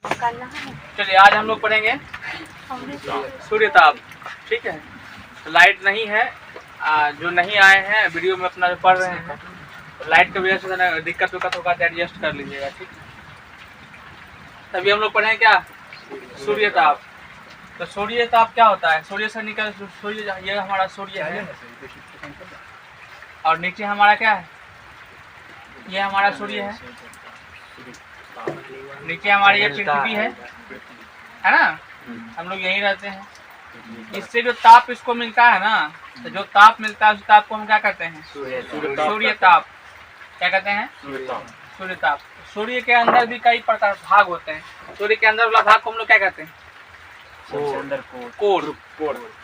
चलिए आज हम लोग पढ़ेंगे सूर्य ताप। ठीक है, तो लाइट नहीं है, जो नहीं आए हैं वीडियो में अपना जो पढ़ रहे हैं, लाइट की वजह से दिक्कत होगा तो एडजस्ट कर लीजिएगा। ठीक, तभी हम लोग पढ़ेंगे क्या, सूर्य ताप। तो सूर्य ताप क्या होता है? सूर्य से निकल सूर्य, ये हमारा सूर्य है और नीचे हमारा क्या है, ये हमारा सूर्य है, नीचे हमारी ये पृथ्वी है ना। हम लोग यहीं रहते हैं। इससे जो ताप इसको मिलता है ना, तो जो ताप मिलता है उस ताप को हम क्या कहते हैं? सूर्य ताप। क्या कहते हैं? सूर्य ताप। सूर्य के अंदर भी कई प्रकार भाग होते हैं। सूर्य के अंदर वाला भाग को हम लोग क्या कहते हैं? कोर,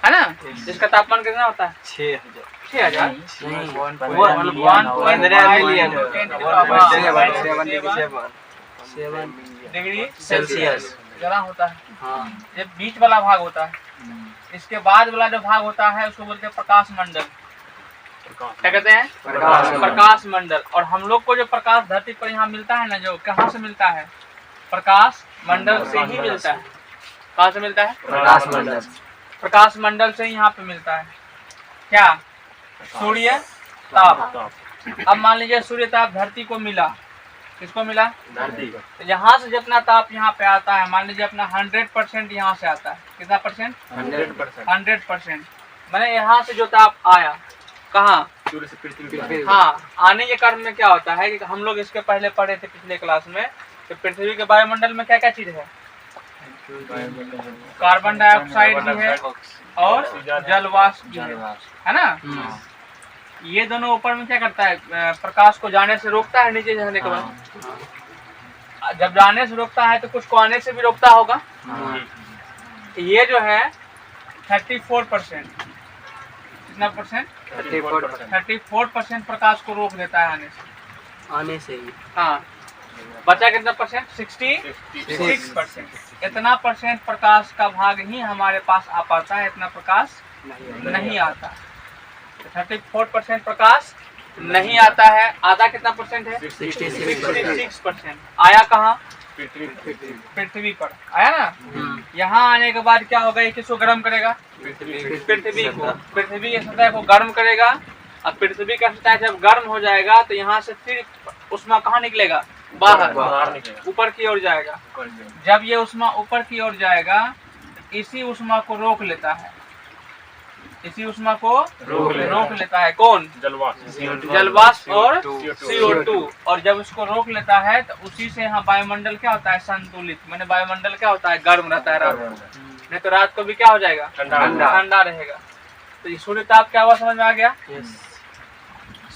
है ना। जिसका तापमान कितना होता है? 6000 डिग्री सेल्सियस गर्म होता है। ये बीच वाला भाग होता है। इसके बाद वाला जो भाग होता है उसको बोलते हैं प्रकाश मंडल। क्या कहते हैं? प्रकाश मंडल। और हम लोग को जो प्रकाश धरती पर यहाँ मिलता है ना, जो कहाँ से मिलता है? प्रकाश मंडल से ही मिलता है। कहाँ से मिलता है? प्रकाश मंडल। प्रकाश मंडल से यहाँ पे मिलता है क्या? सूर्य ताप। अब मान लीजिए सूर्य ताप धरती को मिला। किसको मिला? धरती को। तो यहाँ से जितना ताप यहाँ पे आता है, मान लीजिए अपना 100% यहाँ से आता है। कितना परसेंट? 100%। मैंने यहाँ से जो ताप आया कहाँ? सूर्य से पृथ्वी। हाँ, आने के क्रम में क्या होता है कि हम लोग इसके पहले पढ़े थे पिछले क्लास में कि पृथ्वी के वायुमंडल में क्या क्या चीज है? कार्बन डाइऑक्साइड भी है और जलवाष्प भी है ना। ये दोनों ऊपर में क्या करता है? प्रकाश को जाने से रोकता है नीचे जाने के बाद। जब जाने से रोकता है तो कुछ को आने से भी रोकता होगा। ये जो है 34%। कितना परसेंट? 34% प्रकाश को रोक देता है आने से ही। हाँ, बचा कितना परसेंट? 66%। इतना परसेंट प्रकाश का भाग ही हमारे पास आ पाता है, इतना प्रकाश नहीं आता। 34% प्रकाश नहीं आता है। आधा कितना परसेंट है? 66%। आया कहाँ? पृथ्वी पर आया ना। यहाँ आने के बाद क्या होगा? ये किसको गर्म करेगा? पृथ्वी को। पृथ्वी की सतह को गर्म करेगा। अब पृथ्वी का सतह जब गर्म हो जाएगा तो यहाँ से फिर उष्मा कहाँ निकलेगा? बाहर, ऊपर की ओर जाएगा। जब ये उष्मा ऊपर की ओर जाएगा, इसी उष्मा को रोक लेता है। इसी उष्मा को रोक लेता है कौन? जलवाष्प और CO2। और जब उसको रोक लेता है तो उसी से यहाँ वायुमंडल क्या होता है? संतुलित। मैंने वायुमंडल क्या होता है? गर्म रहता है रात को, नहीं तो रात को भी क्या हो जाएगा? ठंडा रहेगा। तो ये सूर्य ताप क्या हुआ, समझ में आ गया?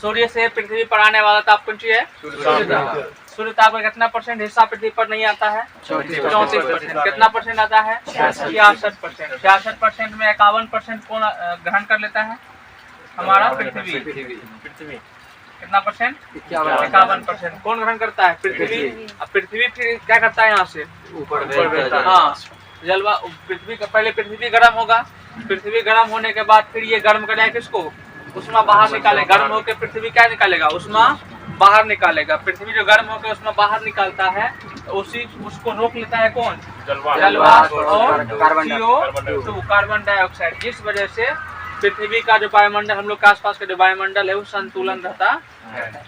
सूर्य से पृथ्वी पर आने वाला ताप कौन सी है? सूर्य ताप। सूर्य ताप का कितना परसेंट हिस्सा पृथ्वी पर नहीं आता है? 34%। कितना परसेंट आता है? 66%। 66% में 51% कौन ग्रहण कर लेता है? हमारा पृथ्वी। कितना परसेंट? 51%। कौन ग्रहण करता है? पृथ्वी। अब पृथ्वी फिर क्या करता है? यहाँ से ऊपर। हाँ, जलवा पृथ्वी का पहले पृथ्वी गर्म होगा। पृथ्वी गर्म होने के बाद फिर ये गर्म करेगा किसको? उष्मा बाहर निकालेगा। गर्म होकर पृथ्वी क्या निकालेगा? उष्मा बाहर निकालेगा। पृथ्वी जो गर्म होकर उष्मा बाहर निकालता है तो उसको रोक लेता है कौन? जलवाष्प और CO2, कार्बन डाइऑक्साइड। जिस वजह से पृथ्वी का जो वायुमंडल, हम लोग के आसपास का जो वायुमंडल है वो संतुलन रहता है।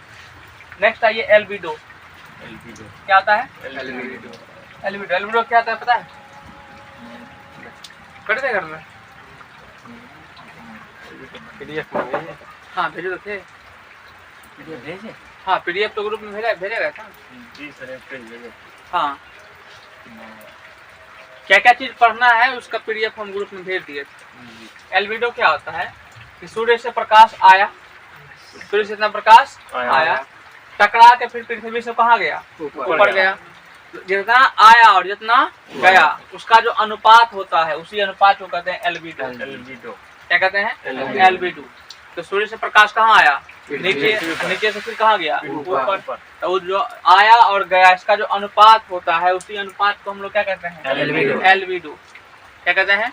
नेक्स्ट आइए एल्बिडो। क्या आता है? एल्बिडो क्या आता है पता है? पढ़ते थे घर में? हाँ भेजे तो थे। हाँ, PDF तो ग्रुप में भेजा गया था। जी सर। हाँ, क्या क्या चीज पढ़ना है उसका PDF हम ग्रुप में भेज दिए थे। एल्बिडो क्या होता है कि सूर्य से प्रकाश आया, सूर्य से इतना प्रकाश आया, टकरा के फिर पृथ्वी से कहाँ गया? ऊपर गया। जितना आया और जितना गया उसका जो अनुपात होता है, उसी अनुपात को कहते हैं एल्बिडो। क्या कहते हैं? एल्बिडो। तो सूर्य से प्रकाश कहाँ आया? नीचे से फिर कहाँ गया? ऊपर। तो जो आया और गया इसका जो अनुपात होता है, उसी अनुपात को हम लोग क्या कहते हैं? एल्बिडो। क्या कहते हैं?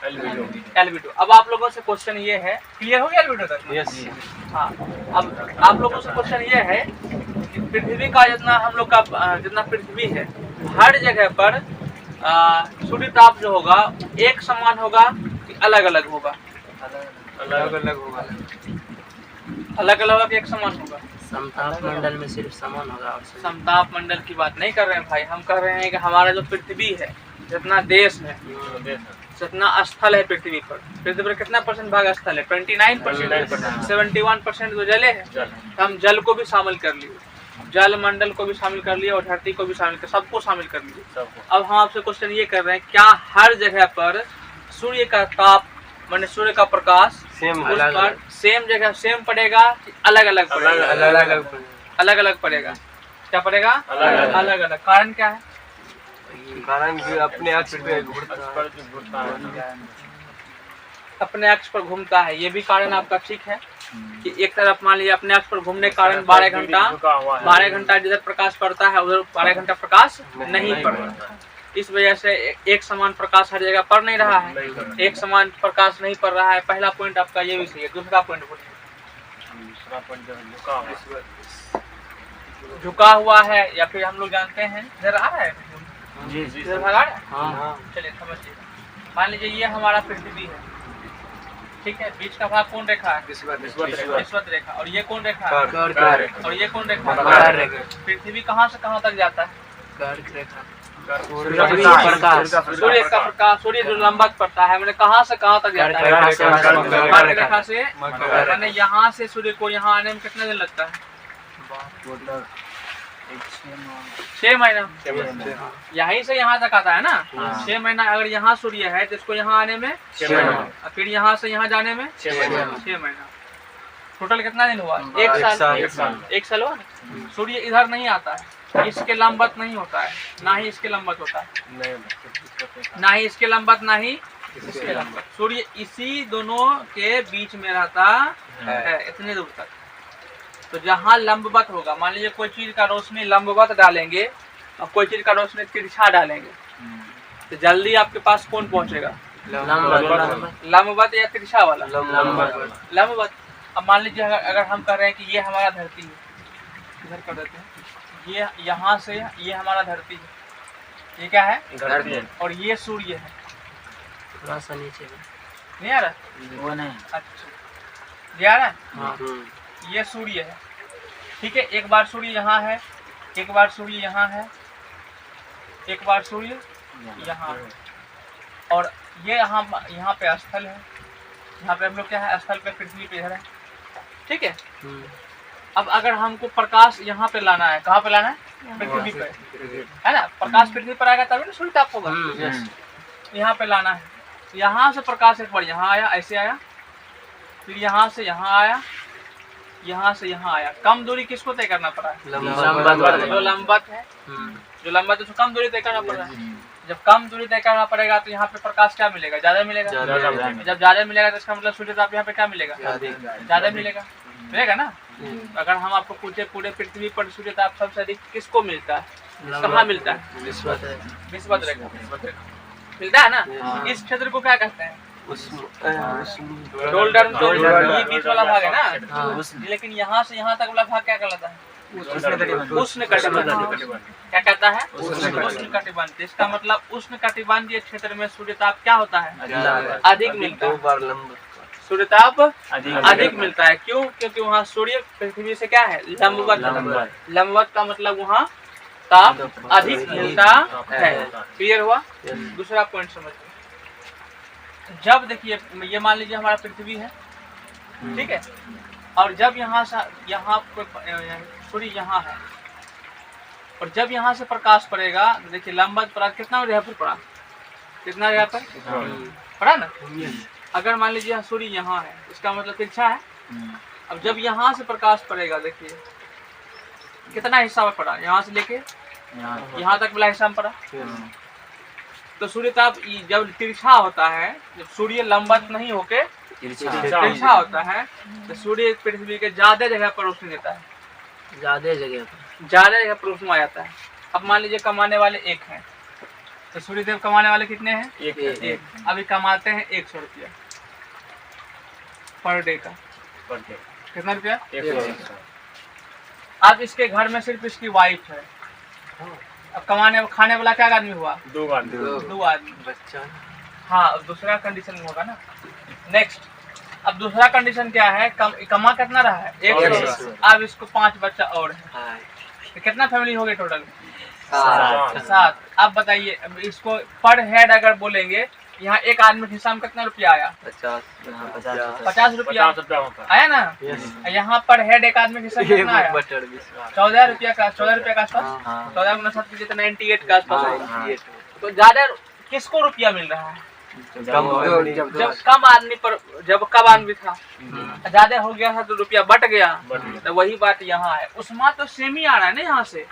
एल्बिडो। अब आप लोगों से क्वेश्चन ये है, क्लियर हो गया एल्बिडो तक? यस। हाँ, अब आप लोगों से क्वेश्चन ये है कि पृथ्वी का जितना हम लोग का जितना पृथ्वी है, हर जगह पर सूर्य ताप जो होगा एक समान होगा कि अलग अलग होगा? अलग अलग होगा। अलग अलग होगा कि एक समान होगा? समताप मंडल में सिर्फ समान होगा। और समताप मंडल की बात नहीं कर रहे हैं भाई, हम कह रहे हैं कि हमारा जो पृथ्वी है, जितना देश है, जितना स्थल है पृथ्वी पर कितना परसेंट भाग स्थल है? 29%। 71% तो जले है। तो हम जल को भी शामिल कर लिए, जल मंडल को भी शामिल कर लिए और धरती को भी शामिल कर, सबको शामिल कर लिए। अब हम आपसे क्वेश्चन ये कर रहे हैं, क्या हर जगह पर सूर्य का ताप माने सूर्य का प्रकाश सेम जगह सेम पड़ेगा कि अलग अलग पड़ेगा? अलग अलग पड़ेगा। क्या पड़ेगा? अलग अलग। कारण क्या है? कारण अपने अक्ष पे अपने अक्ष पर घूमता है, ये भी कारण आपका ठीक है कि एक तरफ मान लीजिए अपने अक्ष पर घूमने के कारण 12 घंटा जिधर प्रकाश पड़ता है उधर 12 घंटा प्रकाश नहीं पड़ रहा। इस वजह से एक समान प्रकाश हर जगह पड़ नहीं रहा है, एक समान प्रकाश नहीं पड़ रहा है। पहला पॉइंट आपका ये भी सही है। दूसरा पॉइंट बोलिए। झुका हुआ है या फिर हम लोग जानते हैं इधर आ रहा है, इधर भाग आ रहा है। चलिए समझिए, मान लीजिए ये हमारा पृथ्वी है, ठीक है। बीच का भाग कौन रेखा है? विषुवत रेखा। और ये कौन रेखा है? और ये कौन रेखा है? पृथ्वी कहाँ से कहाँ तक जाता है? सूर्य का प्रकाश, सूर्य जो लंबवत पड़ता है मैंने कहाँ से कहाँ तक जाता है? रेखा से। मैंने यहाँ से सूर्य को यहाँ आने में कितना दिन लगता है? 6 महीना। यहीं से यहाँ तक आता है ना? 6 महीना। अगर यहाँ सूर्य है तो इसको यहाँ आने में 6 महीना, फिर यहाँ से यहाँ जाने में 6 महीना। टोटल कितना दिन हुआ? एक साल हुआ ना। सूर्य इधर नहीं आता है, इसके लंबवत नहीं होता है, ना ही इसके लंबवत होता है, ना ही इसके लंबवत, ना ही इसके लंबवत। सूर्य इसी दोनों के बीच में रहता है इतने दूर तक। तो जहाँ लंबवत होगा, मान लीजिए कोई चीज का रोशनी लंबवत डालेंगे और कोई चीज का रोशनी तिरछा डालेंगे, तो जल्दी आपके पास कौन पहुँचेगा? लंबवत या तिरछा वाला? लंबवत। अब मान लीजिए अगर हम कह रहे हैं कि ये हमारा धरती है, इधर कर देते हैं, ये यहाँ से ये हमारा धरती है, ये क्या है? धरती। और ये सूर्य है। थोड़ा सा नीचे नहीं आ रहा? वो नहीं। अच्छा, ये आ रहा है? ये सूर्य है, ठीक है। एक बार सूर्य यहाँ है, एक बार सूर्य यहाँ है, एक बार सूर्य यहाँ है, और ये यहाँ पे स्थल है, यहाँ पे हम लोग क्या है? स्थल पे, पृथ्वी पे इधर है, ठीक है। अब अगर हमको प्रकाश यहाँ पे लाना है, कहाँ पे लाना है? पृथ्वी पे, है ना? प्रकाश पृथ्वी पर आएगा तभी ना सूर्य ताप होगा। यहाँ पे लाना है, यहाँ से प्रकाश एक बार यहाँ आया, ऐसे आया, फिर यहाँ से यहाँ आया, यहाँ से यहाँ आया। कम दूरी किसको तय करना पड़ा है? जो लंबवत है, जो लंबवत है उसको कम दूरी तय करना पड़ रहा है। जब कम दूरी तय करना पड़ेगा तो यहाँ पे प्रकाश क्या मिलेगा? ज्यादा मिलेगा। जब ज्यादा मिलेगा तो इसका मतलब सूर्य ताप यहाँ पे क्या मिलेगा? ज्यादा मिलेगा ना। अगर हम आपको पूछे पूरे पृथ्वी पर सूर्य ताप सबसे अधिक किसको मिलता है? कहाँ मिलता है? विषुवत रेखा मिलता है ना। इस क्षेत्र को क्या कहते हैं? डोल्डर्म। तो ये बीच वाला भाग है ना, लेकिन यहाँ से यहाँ तक वाला भाग क्या कहलाता है? उष्ण कटिबंध। क्या कहता है? उष्ण कटिबंध। इसका मतलब उष्ण कटिबंधीय क्षेत्र में सूर्य ताप क्या होता है? अधिक मिलता है। सूर्य ताप अधिक मिलता है। क्यों? क्योंकि वहाँ सूर्य पृथ्वी से क्या है? लंबवत। लंबवत का मतलब वहाँ ताप अधिक मिलता है। क्लियर हुआ? दूसरा पॉइंट समझिए। जब देखिए, ये मान लीजिए हमारा पृथ्वी है, ठीक है, और जब यहाँ से यहाँ सूर्य यहाँ है, और जब यहाँ से प्रकाश पड़ेगा, देखिए लंबवत पर कितना जगह पर पड़ा? कितना जगह पर पड़ा ना? अगर मान लीजिए सूर्य यहाँ है, इसका मतलब तिरछा है। अब जब यहाँ से प्रकाश पड़ेगा, देखिए कितना हिस्सा में पड़ा? यहाँ से लेके यहाँ तक वाला हिस्सा में पड़ा। तो सूर्य ताप जब तिरछा होता है, जब सूर्य लंबवत नहीं होके तिरछा होता है, तो सूर्य पृथ्वी के ज्यादा जगह पर रोशनी देता है, ज्यादा जगह पर रोशनी आ जाता है। अब मान लीजिए कमाने वाले एक हैं, तो सूर्यदेव कमाने वाले कितने हैं? एक। अभी कमाते हैं 100 रुपया पर डे का। कितना रुपया? 100। अब इसके घर में सिर्फ इसकी वाइफ है, अब कमाने खाने वाला क्या आदमी हुआ? दो आदमी। दो आदमी। बच्चा हाँ, अब दूसरा कंडीशन में होगा ना। नेक्स्ट, अब दूसरा कंडीशन क्या है? कमा कितना रहा है? 100। अब इसको 5 बच्चा और है, तो कितना फैमिली हो गई टोटल? 7। अब बताइए, अब इसको पर हेड अगर बोलेंगे, यहाँ एक आदमी के हिसाब में कितना रुपया आया? 50 रुपया 50 रुपया होता है। आया ना। यहाँ पर हेड एक आदमी के हिसाब में कितना आया? 14 रुपया का, 14 रुपया का आसपास। 14 गुना 7 कीजिए तो 98 का आसपास आएगा। तो ज्यादा किसको रुपया मिल रहा है? जब कम आदमी पर, जब कम आदमी था, ज्यादा हो गया था तो रुपया बट गया। तो वही बात यहाँ है। उसमें तो सेम ही आ रहा है ना, यहाँ से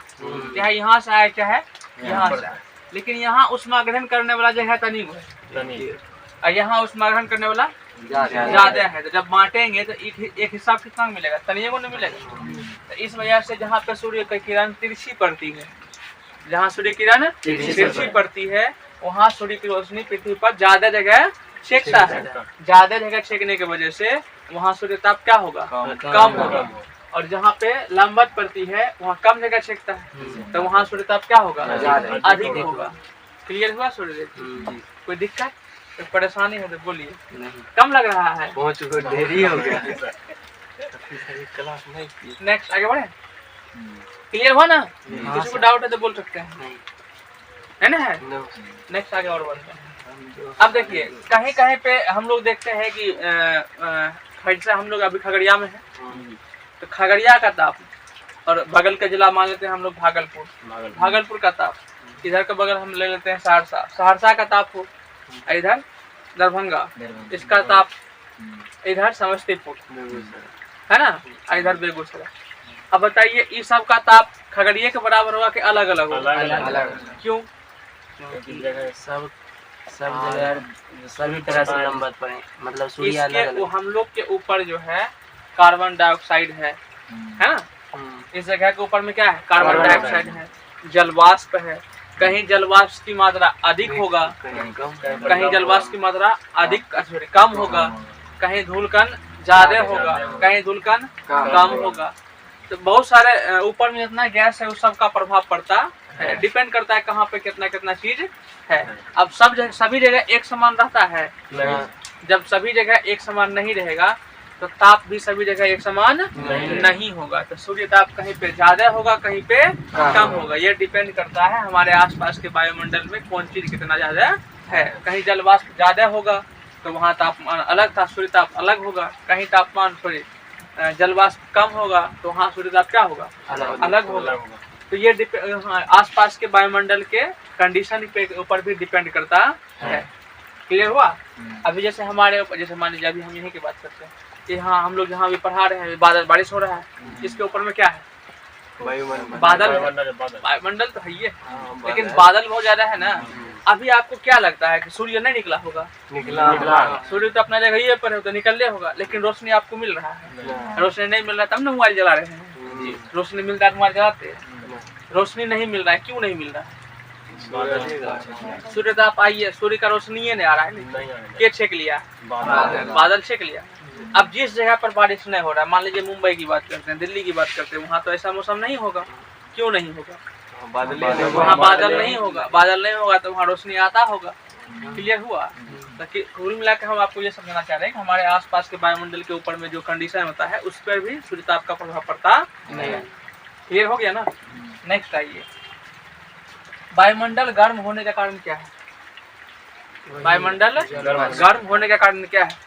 यहाँ से आया, क्या है यहाँ से, लेकिन यहाँ उसमें ग्रहण करने वाला जो है तनी और यहाँ उसमें ग्रहण करने वाला ज्यादा है। तो जब बांटेंगे तो एक हिसाब कितना मिलेगा? तनिए को नहीं मिलेगा। तो इस वजह से जहाँ पे सूर्य की किरण तिरछी पड़ती है, जहाँ सूर्य किरण तिरछी पड़ती है, वहाँ सूर्य की रोशनी पृथ्वी पर ज्यादा जगह छेकता है। ज्यादा जगह छेकने की वजह से वहाँ सूर्य ताप क्या होगा? कम होगा। और जहाँ पे लंबवत पड़ती है वहाँ कम जगह छेकता है, तो वहाँ सूर्य ताप क्या होगा? अधिक होगा। क्लियर हुआ सूर्य? कोई दिक्कत, कोई परेशानी है तो बोलिए। कम लग रहा है? देरी हो गया। नेक्स्ट आगे बढ़े। क्लियर हुआ ना? किसी को डाउट है तो बोल सकते हैं, है ना? है नेक्स्ट आगे और बढ़ते हैं। अब देखिए, कहीं कहीं पे हम लोग देखते हैं कि जैसे हम लोग अभी खगड़िया में है, तो खगड़िया का ताप और बगल का जिला मान लेते हैं हम लोग भागलपुर का ताप, इधर का बगल हम ले लेते हैं सहरसा का ताप हो, इधर दरभंगा, इसका ताप इधर समस्तीपुर, है ना, इधर बेगूसराय। अब बताइए, इस सब का ताप खगड़िया के बराबर होगा कि अलग अलग होगा? क्यों? सब जगह सभी तरह से लंबत पड़े, मतलब सूर्य अलग हम लोग के ऊपर जो है कार्बन डाइऑक्साइड है ना? इस जगह के ऊपर में क्या है? कार्बन डाइऑक्साइड है, जलवाष्प है। कहीं जलवाष्प की मात्रा अधिक होगा, कहीं जलवाष्प की मात्रा अधिक कम होगा, कहीं धूलकण ज्यादा होगा, कहीं धूलकण कम होगा। तो बहुत सारे ऊपर में जितना गैस है उस सब का प्रभाव पड़ता है, डिपेंड करता है कहाँ पे कितना कितना चीज है। अब सभी जगह एक समान रहता है? जब सभी जगह एक समान नहीं रहेगा तो ताप भी सभी जगह एक समान नहीं होगा। तो सूर्य ताप कहीं पे ज्यादा होगा, कहीं पे कम होगा। ये डिपेंड करता है हमारे आसपास के वायुमंडल में कौन चीज कितना ज्यादा है। कहीं जलवाष्प ज्यादा होगा तो वहाँ तापमान अलग था, सूर्य ताप अलग होगा। कहीं तापमान जलवाष्प कम होगा तो वहाँ सूर्य ताप क्या होगा? अलग होगा। तो ये आसपास के वायुमंडल के कंडीशन के ऊपर भी डिपेंड करता है। क्लियर हुआ? अभी जैसे हमारे ऊपर, जैसे मान लीजिए अभी हम यहीं की बात करते हैं कि हाँ हम लोग जहाँ भी पढ़ा रहे हैं, बारिश हो रहा है, इसके ऊपर में क्या है? वायुमंडल तो है ही, लेकिन बादल बहुत ज्यादा है ना। अभी आपको क्या लगता है कि सूर्य नहीं निकला होगा? निकला। सूर्य तो अपना जगह ही पर है, तो निकलने होगा, लेकिन रोशनी आपको मिल रहा है। रोशनी नहीं मिल रहा तब ना मोबाइल जला रहे हैं। रोशनी मिलता है मोबाइल जलाते हैं। रोशनी नहीं मिल रहा है, क्यों नहीं मिल रहा है? सूर्य ताप आइए, सूर्य का रोशनी नहीं आ रहा है, क्या छेक लिया? बादल छेक लिया। अब जिस जगह पर बारिश नहीं हो रहा है, मान लीजिए मुंबई की बात करते हैं, दिल्ली की बात करते हैं, वहाँ तो ऐसा मौसम नहीं होगा। क्यों नहीं होगा? वहाँ बादल नहीं होगा। बादल नहीं होगा तो वहाँ रोशनी आता होगा। क्लियर हुआ? तो कुल मिला के हम आपको ये समझना चाह रहे हैं कि हमारे आसपास के वायुमंडल के ऊपर में जो कंडीशन होता है उस पर भी सूर्य ताप का प्रभाव पड़ता नहीं है। क्लियर हो गया ना? नेक्स्ट आइए, वायुमंडल गर्म होने का कारण क्या है? वायुमंडल गर्म होने का कारण क्या है?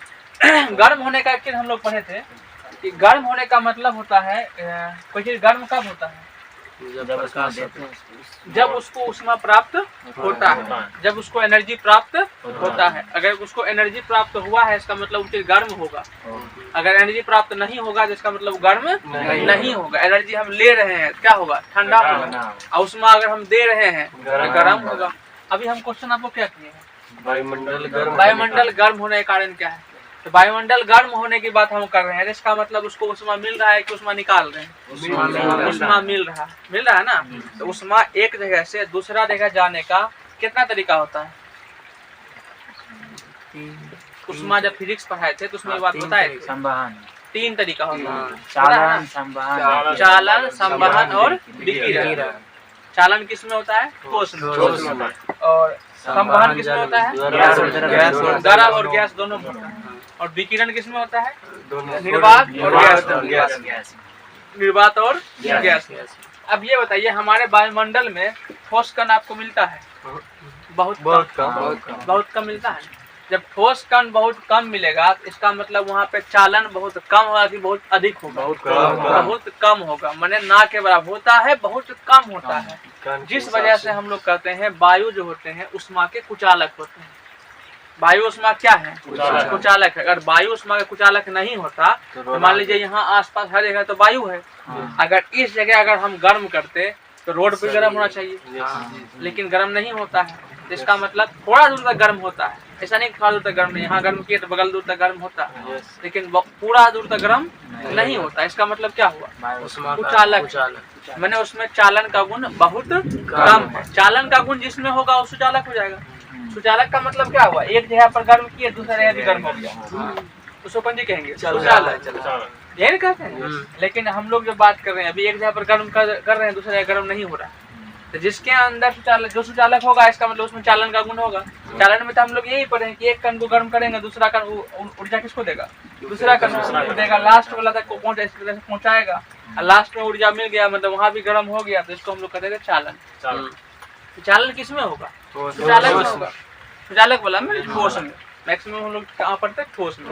गर्म होने का एक्चुअली हम लोग पढ़े थे कि गर्म होने का मतलब होता है, कोई चीज गर्म कब होता है? जब उसको ऊष्मा प्राप्त होता है, जब उसको एनर्जी प्राप्त होता है। अगर उसको एनर्जी प्राप्त हुआ है इसका मतलब वो चीज गर्म होगा। अगर एनर्जी प्राप्त नहीं होगा तो इसका मतलब गर्म नहीं होगा। एनर्जी हम ले रहे हैं, क्या होगा? ठंडा होगा। और ऊष्मा अगर हम दे रहे हैं तो गर्म होगा। अभी हम क्वेश्चन आपको क्या किए हैं? वायुमंडल गर्म होने का कारण क्या है? तो वायुमंडल गर्म होने की बात हम कर रहे हैं, इसका मतलब उसको ऊष्मा मिल रहा है कि ऊष्मा निकाल रहे हैं? ऊष्मा मिल रहा है ना। तो ऊष्मा एक जगह से दूसरा जगह जाने का कितना तरीका होता है? ऊष्मा जब फिजिक्स पढ़ाए थे तो उसमें बात बताए थे, संवहन। 3 तरीका होता है, चालन, संवहन और विकिरण। चालन किस में होता है? ठोस में। ठोस में। और संवहन किस में होता है? द्रव और गैस दोनों में होता है। और विकिरण किस में होता है? निर्वात और गैस। निर्वात और गैस। अब ये बताइए, हमारे वायुमंडल में ठोस कण आपको मिलता है? बहुत कम मिलता है। जब ठोस कण बहुत कम मिलेगा तो इसका मतलब वहाँ पे चालन बहुत कम होगा कि बहुत अधिक होगा? बहुत कम होगा, माने ना के बराबर होता है, बहुत कम होता है। जिस वजह से हम लोग कहते हैं वायु जो होते हैं उष्मा के कुचालक होते हैं। वायु उष्मा क्या है? कुचालक है। अगर वायु उष्मा का कुचालक नहीं होता तो मान लीजिए यहाँ आसपास हर जगह तो वायु है, अगर इस जगह अगर हम गर्म करते तो रोड पे गर्म होना चाहिए, लेकिन गर्म नहीं होता है। तो इसका मतलब थोड़ा दूर तक गर्म होता है, ऐसा नहीं थोड़ा दूर तक गर्म नहीं। यहाँ गर्म किए तो बगल दूर तक गर्म होता है, लेकिन पूरा दूर तक गर्म नहीं होता। इसका मतलब क्या हुआ? कुचालक, मैंने उसमें चालन का गुण बहुत कम है। चालन का गुण जिसमें होगा वो सुचालक हो जाएगा। सुचालक का मतलब क्या हुआ? एक जगह पर गर्म किए दूसरे जगह भी गर्म हो गया, उसको कौन जी कहेंगे? सुचालक, यही कहते हैं। लेकिन हम लोग जो बात कर रहे हैं अभी, एक जगह पर गर्म कर रहे हैं, दूसरे जगह गर्म नहीं हो रहा है, तो जिसके अंदर सुचालक, जो सुचालक होगा इसका मतलब उसमें चालन का गुण होगा। चालन में तो हम लोग यही पढ़े हैं कि एक कण को गर्म करेंगे, दूसरा कण ऊर्जा किसको देगा? दूसरा कण को देगा, लास्ट वाला तक पहुंचाएगा। लास्ट में ऊर्जा मिल गया, मतलब वहाँ भी गर्म हो गया, तो इसको हम लोग कहते हैं चालन। चालन किस में होगा? सुचालक में होगा। सुचालक वाला में ठोस में। मैक्सिमम हम लोग कहाँ पढ़ते हैं? ठोस में।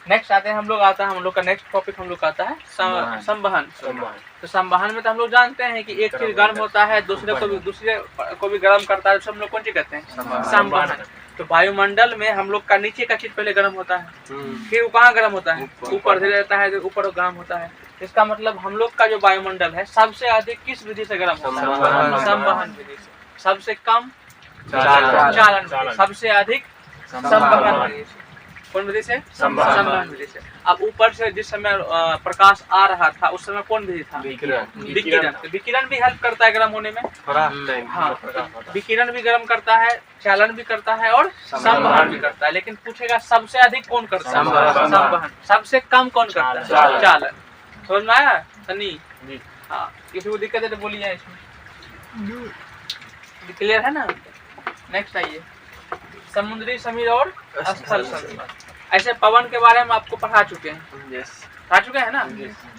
नेक्स्ट आते हैं हम लोग का नेक्स्ट टॉपिक हम लोग आता है संवहन। तो संवहन में तो हम लोग जानते हैं कि एक चीज गर्म होता है दूसरे को भी गर्म करता है, तो हम लोग कौन चीज कहते हैं? संवहन। तो वायुमंडल में हम लोग का नीचे का चीज पहले गर्म होता है, फिर वो कहाँ गर्म होता है? ऊपर से रहता है, ऊपर गर्म होता है। इसका मतलब हम लोग का जो वायुमंडल है सबसे अधिक किस विधि से गर्म होता है? संवहन विधि से। सबसे कम चालन, सबसे अधिक संवहन विधि से। कौन विधि से? संवहन विधि से। अब ऊपर से जिस समय प्रकाश आ रहा था उस समय कौन विधि था? विकिरण। तो विकिरण भी हेल्प करता है गर्म होने में। हाँ, विकिरण भी गर्म करता है, चालन भी करता है और संवहन भी करता है। लेकिन पूछेगा सबसे अधिक कौन करता है? संवहन। सबसे कम कौन करता है? चालन। समझ में आया सनी? हाँ, किसी को दिक्कत है तो बोलिए, इसमें क्लियर है ना? नेक्स्ट आइए, समुद्री समीर और स्थल समीर। ऐसे पवन के बारे में आपको पढ़ा चुके हैं ना?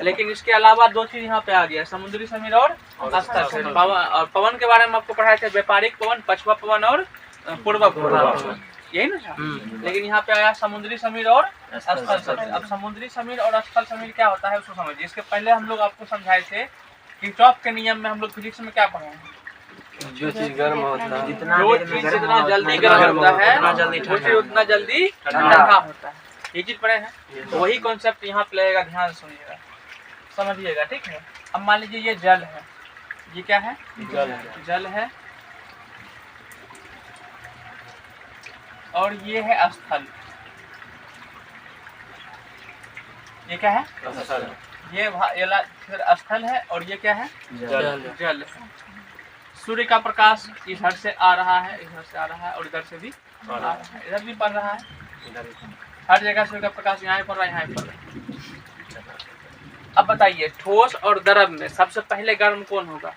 लेकिन इसके अलावा दो चीज यहाँ पे आ गया, समुद्री समीर और स्थल समीर। और पवन के बारे में आपको पढ़ाया था व्यापारिक पवन, पछुआ पवन और पूर्व पवन, यही ना था? लेकिन यहाँ पे आया समुद्री समीर और स्थल समीर। अब समुद्री समीर और स्थल समीर क्या होता है उसको समझिए। इसके पहले हम लोग आपको समझाए थे किरचॉफ के नियम में हम लोग फिजिक्स में क्या पढ़े हैं? जो चीज गर्म होता है, जितना जल्दी गर्म होता है उतना जल्दी ठंडा होता है। ये चीज पढ़े हैं, तो वही कॉन्सेप्ट यहाँ पे लगेगा, ध्यान सुनिएगा, समझिएगा, ठीक है? अब मान लीजिए ये जल है, ये क्या है? जल है। और ये है स्थल, ये क्या है? ये स्थल है। और ये क्या है? जल है। सूर्य का प्रकाश इधर से आ रहा है, इधर से आ रहा है, और इधर से भी आ रहा है, इधर भी पड़ रहा है। हर जगह सूर्य का प्रकाश यहाँ पड़ रहा है, यहाँ पड़ रहा है। अब बताइए, ठोस और द्रव में सबसे पहले गर्म कौन होगा?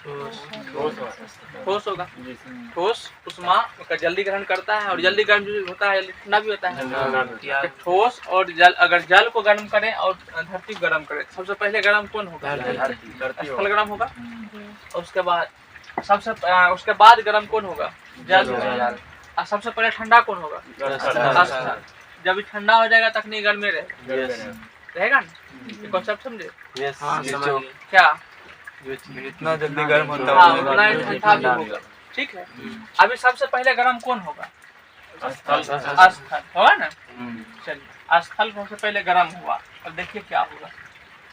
ठोस होगा। ठोस उष्मा का जल्दी ग्रहण करता है, और जल्दी गर्म जो होता है जल्दी ठंडा भी होता है। तो ठोस और जल, अगर जल को गर्म करें और धरती को गर्म करें, सबसे पहले गर्म कौन होगा? स्थल गर्म होगा। और उसके बाद गर्म कौन होगा? जल। और सबसे पहले ठंडा कौन होगा? स्थल। जब ठंडा हो जाएगा तखनी गर्म में रहेगा ना? कॉन्सेप्ट समझे? क्या? जितना जल्दी गर्म होता है उतना ही ठंडा भी होगा, ठीक है? अभी सबसे पहले गर्म कौन होगा? स्थल होगा ना? चलिए, स्थल सबसे पहले गर्म हुआ। अब देखिए क्या होगा,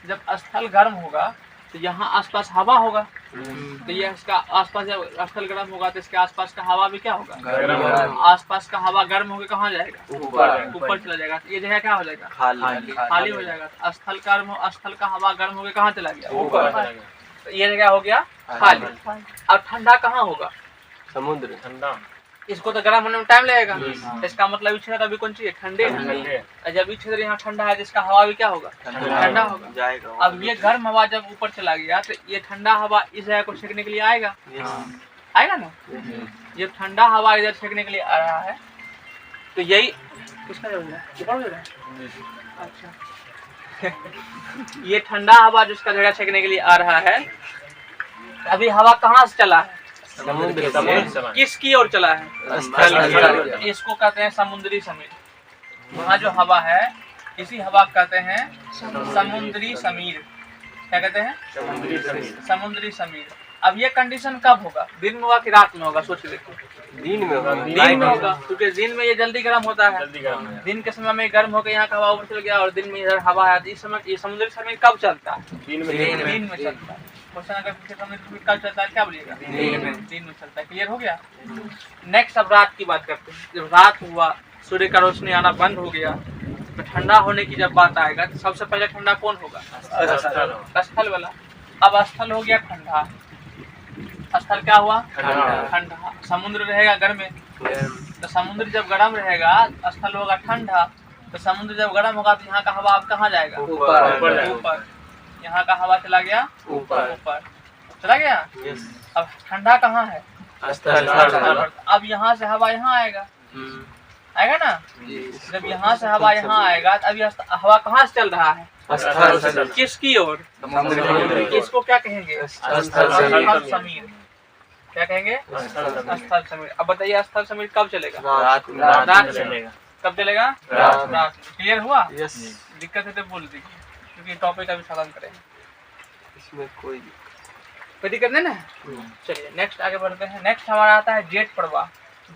जब स्थल गर्म होगा तो यहाँ आसपास हवा होगा, तो ये इसका आसपास जब स्थल गर्म होगा तो इसके आसपास का हवा भी क्या होगा? आसपास का हवा गर्म होकर कहाँ जाएगा? ऊपर चला जाएगा। तो ये जगह क्या हो जाएगा? खाली हो जाएगा। तो स्थल का हवा गर्म होकर कहाँ चला गया? ऊपर। तो ये जगह हो गया खाली। अब ठंडा कहाँ होगा? समुद्र। इसको तो गर्म होने में टाइम लगेगा। इसका मतलब इस क्षेत्र अभी कौन चाहिए, ठंडे है। और जब इस क्षेत्र यहाँ ठंडा है जिसका हवा भी क्या होगा, ठंडा होगा जाएगा। अब ये गर्म हवा जब ऊपर चला गया तो ये ठंडा हवा इस जगह को छेकने के लिए आएगा, आएगा ना। ये ठंडा हवा इधर छेकने के लिए आ रहा है तो यही किसका जरूरत है, ऊपर हो रहा है। अच्छा ये ठंडा हवा जिसका जगह छेकने के लिए आ रहा है, अभी हवा कहाँ से चला है, किसकी ओर चला है, इसको कहते हैं समुद्री समीर। वहाँ जो हवा है इसी हवा कहते हैं समुद्री समीर। क्या कहते हैं, समुद्री समीर। अब ये कंडीशन कब होगा, दिन में होगा कि रात में होगा, सोच देखो। दिन में होगा, दिन में होगा क्योंकि दिन में ये जल्दी गर्म होता है। दिन के समय में गर्म होकर यहाँ का हवा ऊपर चल गया और दिन में इधर हवा है। इस समय ये समुद्री समीर कब चलता है, दिन में चलता है। क्वेश्चन अगर पूछे समुद्री समीर कब चलता है क्या बोलिएगा, दिन में चलता है। क्लियर हो गया। नेक्स्ट अब रात की बात करते हैं। जब रात हुआ, सूर्य का रोशनी आना बंद हो गया तो ठंडा होने की जब बात आएगा तो सबसे पहले ठंडा कौन होगा, स्थल वाला। अब स्थल हो गया ठंडा, स्थल क्या हुआ, ठंडा। समुद्र रहेगा गर्म में, तो समुद्र जब गर्म रहेगा स्थल होगा ठंडा। तो समुद्र जब गर्म होगा तो यहाँ का हवा अब कहाँ जाएगा, ऊपर। यहाँ का हवा चला गया ऊपर, चला गया। अब ठंडा कहाँ है, अब यहाँ से हवा यहाँ आएगा, आएगा ना। जब यहाँ से हवा यहाँ आएगा तो अभी हवा कहाँ से चल रहा है, किसकी ओर, किसको क्या कहेंगे, स्थल समीर। क्या कहेंगे, स्थल समीर। अब बताइए स्थल समीर कब चलेगा, रात चलेगा। कब चलेगा, रात। क्लियर हुआ। दिक्कत है तो बोल दीजिए क्योंकि टॉपिक अभी खत्म करेंगे, इसमें कोई दिक्कत नहीं ना। चलिए नेक्स्ट आगे बढ़ते हैं। नेक्स्ट हमारा आता है जेट प्रवाह।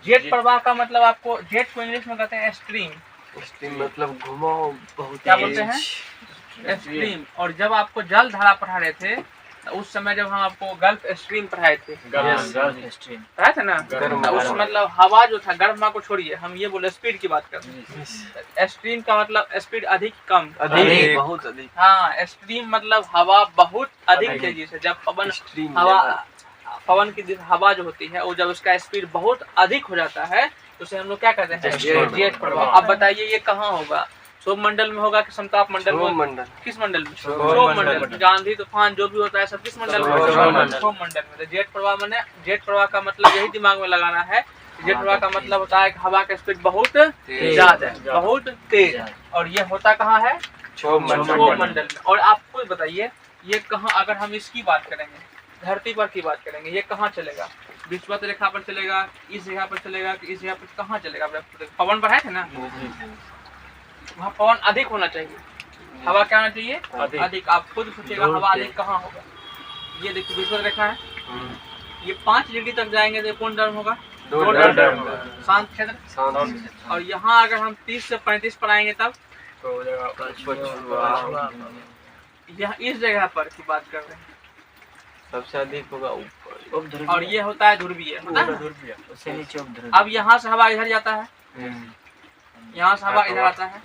जेट प्रवाह का मतलब आपको, जेट को इंग्लिश में कहते हैं स्ट्रीम। स्ट्रीम मतलब घुमाओ बहुत, क्या बोलते हैं, स्ट्रीम। और जब आपको जल धारा पढ़ा रहे थे तो उस समय जब हम आपको गल्फ स्ट्रीम पढ़ाए थे, पढ़ाए थे ना, तो उस मतलब हवा जो था, गर्म हवा को छोड़िए, हम ये बोले स्पीड की बात करते हैं। स्ट्रीम का मतलब स्पीड अधिक कम, बहुत अधिक। हाँ, स्ट्रीम मतलब हवा बहुत अधिक तेजी से, जब पवन की हवा जो होती है वो जब उसका स्पीड बहुत अधिक हो जाता है तो उसे हम लोग क्या कहते हैं, जेट प्रवाह। अब बताइए ये कहाँ होगा, सौर मंडल में होगा कि समताप मंडल में, किस मंडल में, सौर मंडल में। आंधी तूफान जो भी होता है सब किस मंडल में, सौर मंडल में। तो जेट प्रवाह मैंने, जेट प्रवाह का मतलब यही दिमाग में लगाना है। जेट प्रवाह का मतलब होता है कि हवा का स्पीड बहुत ज्यादा, बहुत तेज। और ये होता कहाँ है, सौर मंडल में। और आप खुद बताइए ये कहाँ, अगर हम इसकी बात करेंगे, धरती पर की बात करेंगे, ये कहाँ चलेगा, विषुवत रेखा पर चलेगा, इस जगह पर चलेगा कि इस जगह पर, कहाँ चलेगा। पवन पर है ना, वहाँ पवन अधिक होना चाहिए, हवा क्या होना चाहिए, अधिक। आप खुद सोचिएगा हवा अधिक कहाँ होगा। ये देखिए विषुवत रेखा है, ये 5 डिग्री तक जाएंगे तो कौन टर्म होगा, 2 टर्म, शांत क्षेत्र। और यहाँ अगर हम 30 से 35 पर आएंगे तब यहाँ इस जगह पर की बात कर रहे हैं, सबसे अधिक होगा ऊपर। और ये होता है ध्रुवीय, उससे नीचे। अब यहाँ से हवा इधर जाता है, यहाँ से हवा इधर आता है,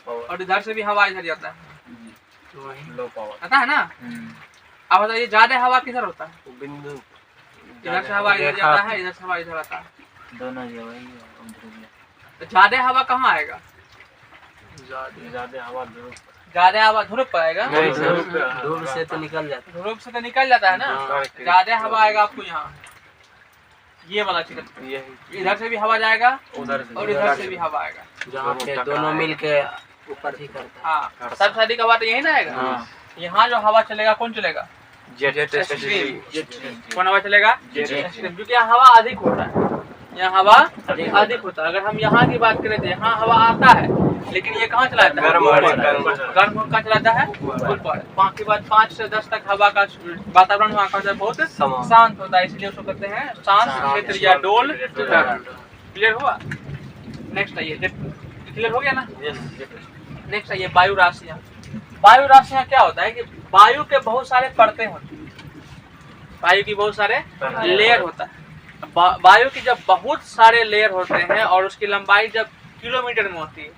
और इधर से भी हवा इधर जाता है, आता है ना। अब बताइए ज्यादा हवा किधर होता है, बिंदु, इधर से हवा इधर जाता है, इधर से हवा इधर आता है, दोनों तो ज्यादा हवा कहाँ आएगा, ज्यादा हवा ध्रुव पर आएगा, ध्रुव से तो निकल जाता है, ध्रुव से तो निकल जाता है ना। ज्यादा हवा आएगा आपको यहाँ, ये वाला चिकन, इधर से भी हवा जाएगा और इधर से भी हवा आएगा, जहाँ पे दोनों मिलके ऊपर ही करता है। हाँ, सबसे अधिक हवा तो यही ना आएगा। यहाँ जो हवा चलेगा कौन चलेगा, जेट स्ट्रीम। कौन हवा चलेगा, स्ट्रीम, क्योंकि यहाँ हवा अधिक होता है, यहाँ हवा अधिक होता है। अगर हम यहाँ की बात करें तो यहाँ हवा आता है लेकिन ये कहाँ चला जाता है, गर्म होकर चला जाता है ऊपर। बाकी बात 5 से 10 तक हवा का वातावरण वहाँ का बहुत शांत होता है, इसलिए उसको कहते हैं शांत क्षेत्र या डोल। क्लियर हुआ। नेक्स्ट आइए, क्लियर हो गया ना। नेक्स्ट आइए वायु राशियाँ। वायु राशियाँ क्या होता है कि वायु के बहुत सारे परतें होती है, वायु की बहुत सारे लेयर होता है। वायु की जब बहुत सारे लेयर होते हैं और उसकी लंबाई जब किलोमीटर में होती है,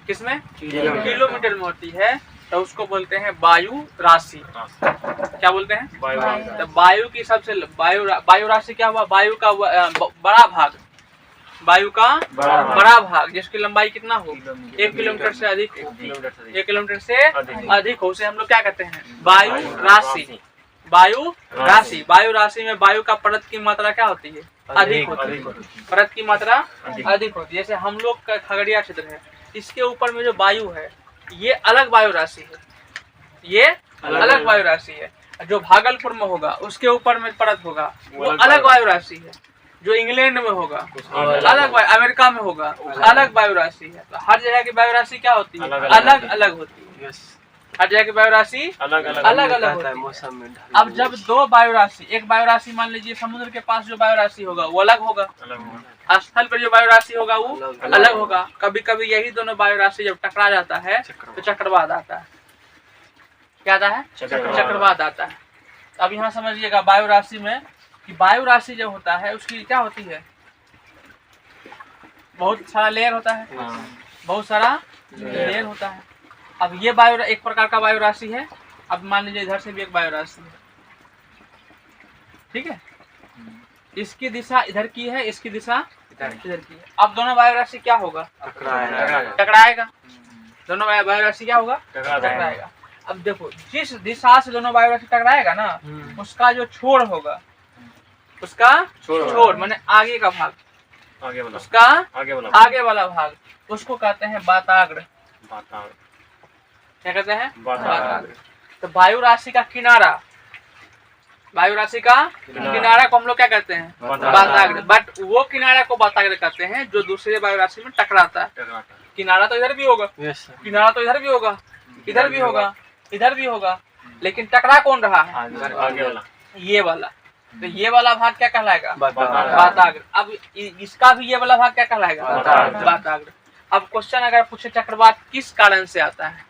किसमें, किलोमीटर में होती है, तो उसको बोलते हैं वायु राशि। क्या बोलते हैं? तो वायु की सबसे वायु राशि क्या हुआ? वायु का बड़ा भाग, वायु का बड़ा भाग जिसकी लंबाई कितना हो? 1 किलोमीटर से अधिक, 1 किलोमीटर से अधिक हो, उसे हम लोग क्या कहते हैं? वायु राशि। वायु राशि, वायु राशि में वायु का परत की मात्रा क्या होती है? अधिक होती है। परत की मात्रा अधिक होती है। जैसे हम लोग का खगड़िया क्षेत्र है, इसके ऊपर में जो वायु है ये अलग वायु राशि है, ये अलग वायु राशि है। जो भागलपुर में होगा उसके ऊपर में परत होगा वो अलग वायु राशि है। जो इंग्लैंड में होगा अलग, अमेरिका में होगा अलग वायु राशि है। तो हर जगह की वायु राशि क्या होती है? अलग अलग होती है। हर जगह की वायु राशि अलग अलग होती है। मौसम में अब जब दो वायु राशि, एक वायु राशि मान लीजिए समुद्र के पास जो वायु राशि होगा वो अलग होगा, स्थल पर जो वायु राशि होगा वो अलग होगा। कभी कभी यही दोनों वायु राशि जब टकरा जाता है तो चक्रवात आता है। क्या आता है? चक्रवात आता है। अब यहाँ समझिएगा वायु राशि में कि वायु राशि जब होता है उसकी क्या होती है? बहुत सारा लेयर होता है, बहुत सारा लेयर होता है। अब ये वायु एक प्रकार का वायु राशि है। अब मान लीजिए इधर से भी एक वायु राशि है, ठीक है? इसकी दिशा इधर की है, इसकी दिशा इधर की है। अब दोनों वायु राशि क्या होगा? टकराएगा। दोनों वायु राशि क्या होगा? टकराएगा। अब देखो जिस दिशा से दोनों वायु राशि टकराएगा ना, उसका जो छोर होगा, उसका छोर माने आगे का भाग, उसका आगे वाला भाग, उसको कहते हैं वाताग्र। क्या कहते हैं? वाताग्र। तो वायु राशि का किनारा, वायु राशि का किनारा को हम लोग क्या कहते हैं? वाताग्र। बट वो किनारा को वाताग्र कहते हैं जो दूसरे वायु राशि में टकराता है। किनारा तो इधर भी होगा, किनारा तो इधर भी होगा, इधर भी होगा, इधर भी होगा, लेकिन टकरा कौन रहा है? आगे वाला, ये वाला। तो ये वाला भाग क्या कहलाएगा? वाताग्र। अब इसका भी ये वाला भाग क्या कहलाएगा? वाताग्र। अब क्वेश्चन अगर पूछे चक्रवात किस कारण से आता है?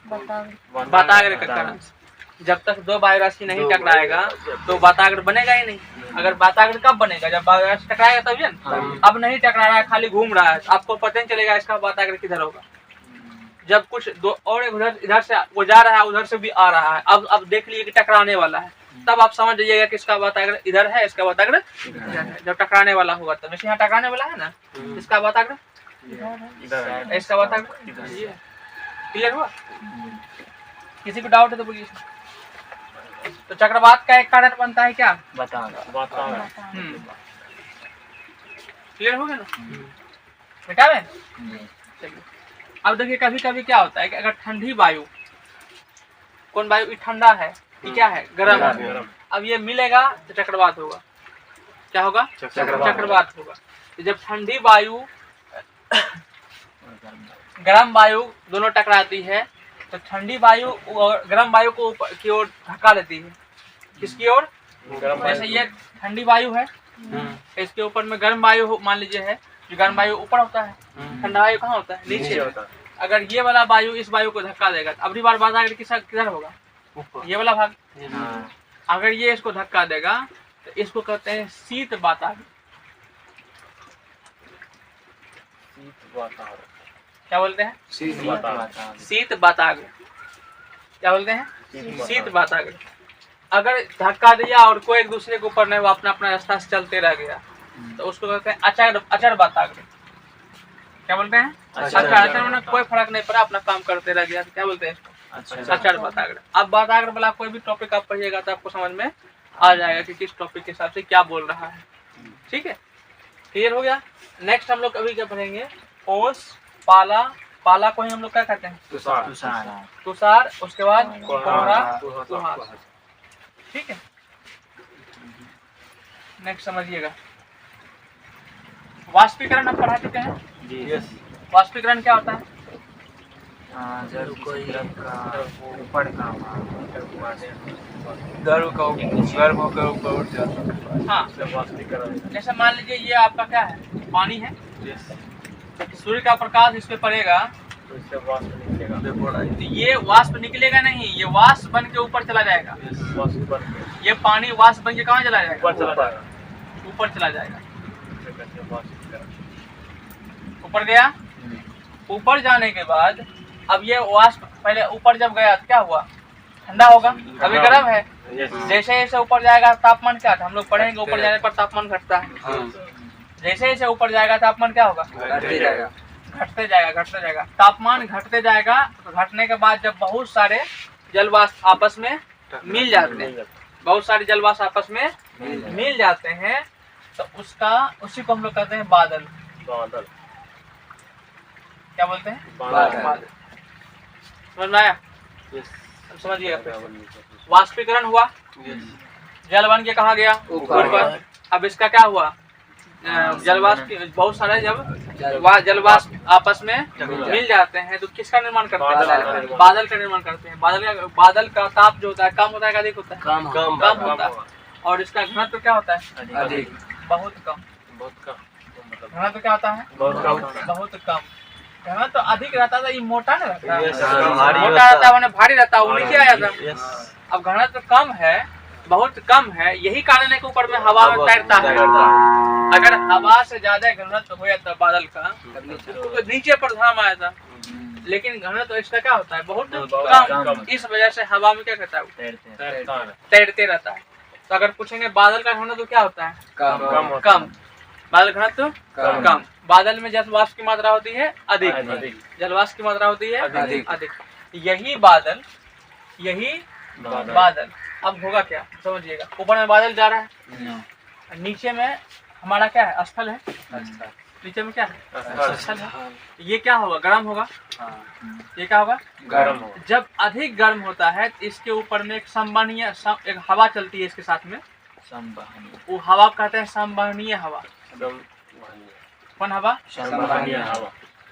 वाताग्र के कारण से। जब तक दो वायु राशि नहीं टकराएगा तो वाताग्र बनेगा ही नहीं। अगर वाताग्र कब बनेगा? जब वायु राशि टकराएगा तभी ना। अब नहीं टकरा रहा है, खाली घूम रहा है, आपको पता नहीं चलेगा इसका वाताग्र किधर होगा। जब कुछ दो और इधर से वो जा रहा है, उधर से भी आ रहा है, अब देख लिए कि टकराने वाला है, तब आप समझ जाइएगा कि इसका वाताग्र इधर है, इसका वाताग्र इधर है। जब टकराने वाला होगा तब, जैसे यहाँ टकराने वाला है ना, इसका वाताग्र इसका वाताग्र। क्लियर हुआ? किसी को डाउट है तो बोलिए। तो चक्रवात का एक कारण बनता है क्या? क्लियर हो गया ना बेटा? चलिए अब देखिए कभी कभी क्या होता है कि अगर ठंडी वायु, कौन वायु? ठंडा है, ये क्या है? गर्म है। अब ये मिलेगा तो चक्रवात होगा। क्या होगा? चक्रवात होगा। जब ठंडी वायु गर्म वायु दोनों टकराती है तो ठंडी वायु और गर्म वायु को की ओर धक्का देती है। किसकी ओर? जैसे ये ठंडी वायु है, इसके ऊपर में गर्म वायु मान लीजिए है, जो गर्म वायु ऊपर होता है, ठंडा वायु कहाँ होता है? नीचे होता है। अगर ये वाला वायु इस वायु को धक्का देगा तो अगली बार वाताग्र किधर होगा? ये वाला भाग। अगर ये इसको धक्का देगा तो इसको कहते हैं शीत वाताग्र। क्या बोलते हैं? शीत वाताग्र। क्या बोलते हैं? शीत वाताग्र। अगर धक्का दिया और कोई एक दूसरे के ऊपर नहीं, वो अपना अपना रास्ता से चलते रह गया तो उसको कहते हैं अचर वाताग्र। क्या बोलते हैं? अचर में कोई फर्क नहीं पड़ा, अपना काम करते रह गया, क्या बोलते हैं इसको? अचर वाताग्र। अब वाताग्र वाला कोई भी टॉपिक आप पढ़िएगा तो आपको समझ में आ जाएगा कि किस टॉपिक के हिसाब से क्या बोल रहा है। ठीक है, क्लियर हो गया? नेक्स्ट हम लोग अभी क्या पढ़ेंगे? ओस, पाला। पाला को ही हम लोग क्या कहते हैं? तुषार। उसके बाद कोहरा, कुहासा। ठीक है, नेक्स्ट समझिएगा। वाष्पीकरण आप पढ़ा चुके हैं? वाष्पीकरण क्या होता है? जब कोई ऊपर का गर्म होकर ऊपर उठ जाता है। हाँ, जैसे मान लीजिए ये आपका क्या है? पानी है। सूर्य का प्रकाश इस पे पड़ेगा तो इससे वाष्प निकलेगा। तो ये वाष्प निकलेगा नहीं, ये वाष्प बन के ऊपर चला जाएगा। ये पानी वाष्प बन के कहाँ चला जाएगा? ऊपर चला जाएगा। ऊपर गया। ऊपर जाने के बाद अब ये वाष्प पहले ऊपर जब गया तो क्या हुआ, ठंडा होगा, अभी गर्म है। जैसे जैसे ऊपर जाएगा तापमान क्या था, हम लोग पढ़ेंगे ऊपर जाने पर तापमान घटता है। जैसे जैसे ऊपर जाएगा तापमान क्या होगा, घटते जाएगा। तापमान घटते जाएगा, तो घटने के बाद जब बहुत सारे जलवाष्प आपस में मिल जाते हैं, बहुत सारे जलवाष्प आपस में मिल जाते हैं, तो उसी को हम लोग कहते हैं बादल। क्या बोलते हैं, बादल। समझ में आया, समझिएगा। वाष्पीकरण हुआ, जल बन के कहाँ गया, ऊपर। अब इसका क्या हुआ, जलवाष्प बहुत सारे जब जलवाष्प आपस में मिल जाते हैं तो किसका निर्माण करते हैं, बादल का निर्माण करते हैं। बादल का ताप जो होता है कम होता है, अधिक होता है, कम होता है। और इसका घनत्व क्या होता है, अधिक, बहुत कम। घनत्व क्या होता है, बहुत कम। घनत्व तो अधिक रहता था, ये मोटा नहीं रहता है, मोटा रहता है, भारी रहता है, वो नीचे आ जाता। अब घनत्व कम है, बहुत कम है, यही कारण है कि ऊपर में हवा में तैरता है। अगर हवा से ज्यादा घनत्व हो जाता बादल का तो नीचे पर धाम आया था, लेकिन घनत्व इसका क्या होता है, बहुत कम। इस वजह से हवा में क्या कहता है, तैरते रहता है। तो अगर पूछेंगे बादल का घनत्व क्या होता है, कम। बादल घनत्व कम। बादल में जलवाष्प की मात्रा होती है अधिक, जलवाष्प की मात्रा होती है अधिक। यही बादल अब होगा क्या, समझिएगा। ऊपर में बादल जा रहा है, नीचे में हमारा क्या है, स्थल है। नीचे में क्या है, स्थल है। ये क्या होगा, गर्म होगा। ये क्या होगा, गर्म होगा। जब अधिक गर्म होता है तो इसके ऊपर में एक संवहनीय एक हवा चलती है, इसके साथ में वो हवा कहते हैं संवहनीय हवा। कौन हवा,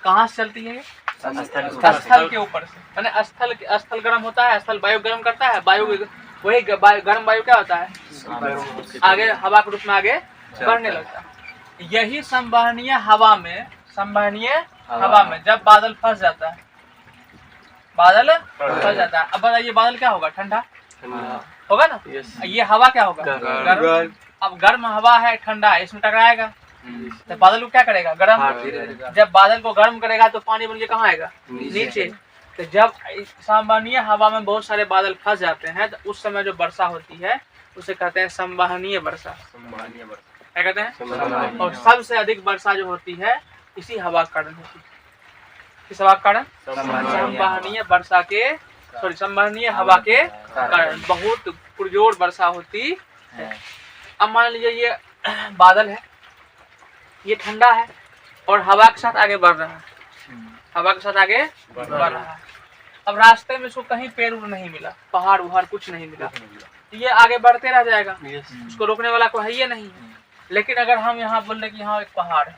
कहाँ से चलती है, स्थल के ऊपर से। मैंने स्थल गर्म होता है, स्थल वायु गर्म करता है, वायु वही गर्म वायु क्या होता है, आगे हवा के रूप में आगे बढ़ने लगता है। यही संवहनीय हवा में जब बादल फंस जाता है, अब बताइए बादल क्या होगा, ठंडा होगा ना। ये हवा क्या होगा, गर्म। अब गर्म हवा है, ठंडा है, इसमें टकराएगा तो बादल को क्या करेगा, गर्म। जब बादल को गर्म करेगा तो पानी बन के कहाँ आएगा, नीचे। तो जब संवहनीय हवा में बहुत सारे बादल फंस जाते हैं तो उस समय जो वर्षा होती है उसे कहते हैं संवहनीय वर्षा। क्या कहते हैं, और सबसे अधिक वर्षा जो होती है इसी हवा के कारण होती है। किस हवा के कारण, संवहनीय वर्षा के संवहनीय हवा के कारण बहुत पुरजोर वर्षा होती है। अब मान लीजिए ये बादल है, ये ठंडा है और हवा के साथ आगे बढ़ रहा है, हवा के साथ आगे बढ़ रहा है। अब रास्ते में इसको कहीं पेड़ उड़ नहीं मिला, पहाड़ उहाड़ कुछ नहीं मिला, ये आगे बढ़ते रह जाएगा, उसको रोकने वाला कोई है ही नहीं। लेकिन अगर हम यहाँ बोल रहे कि यहाँ एक पहाड़ है,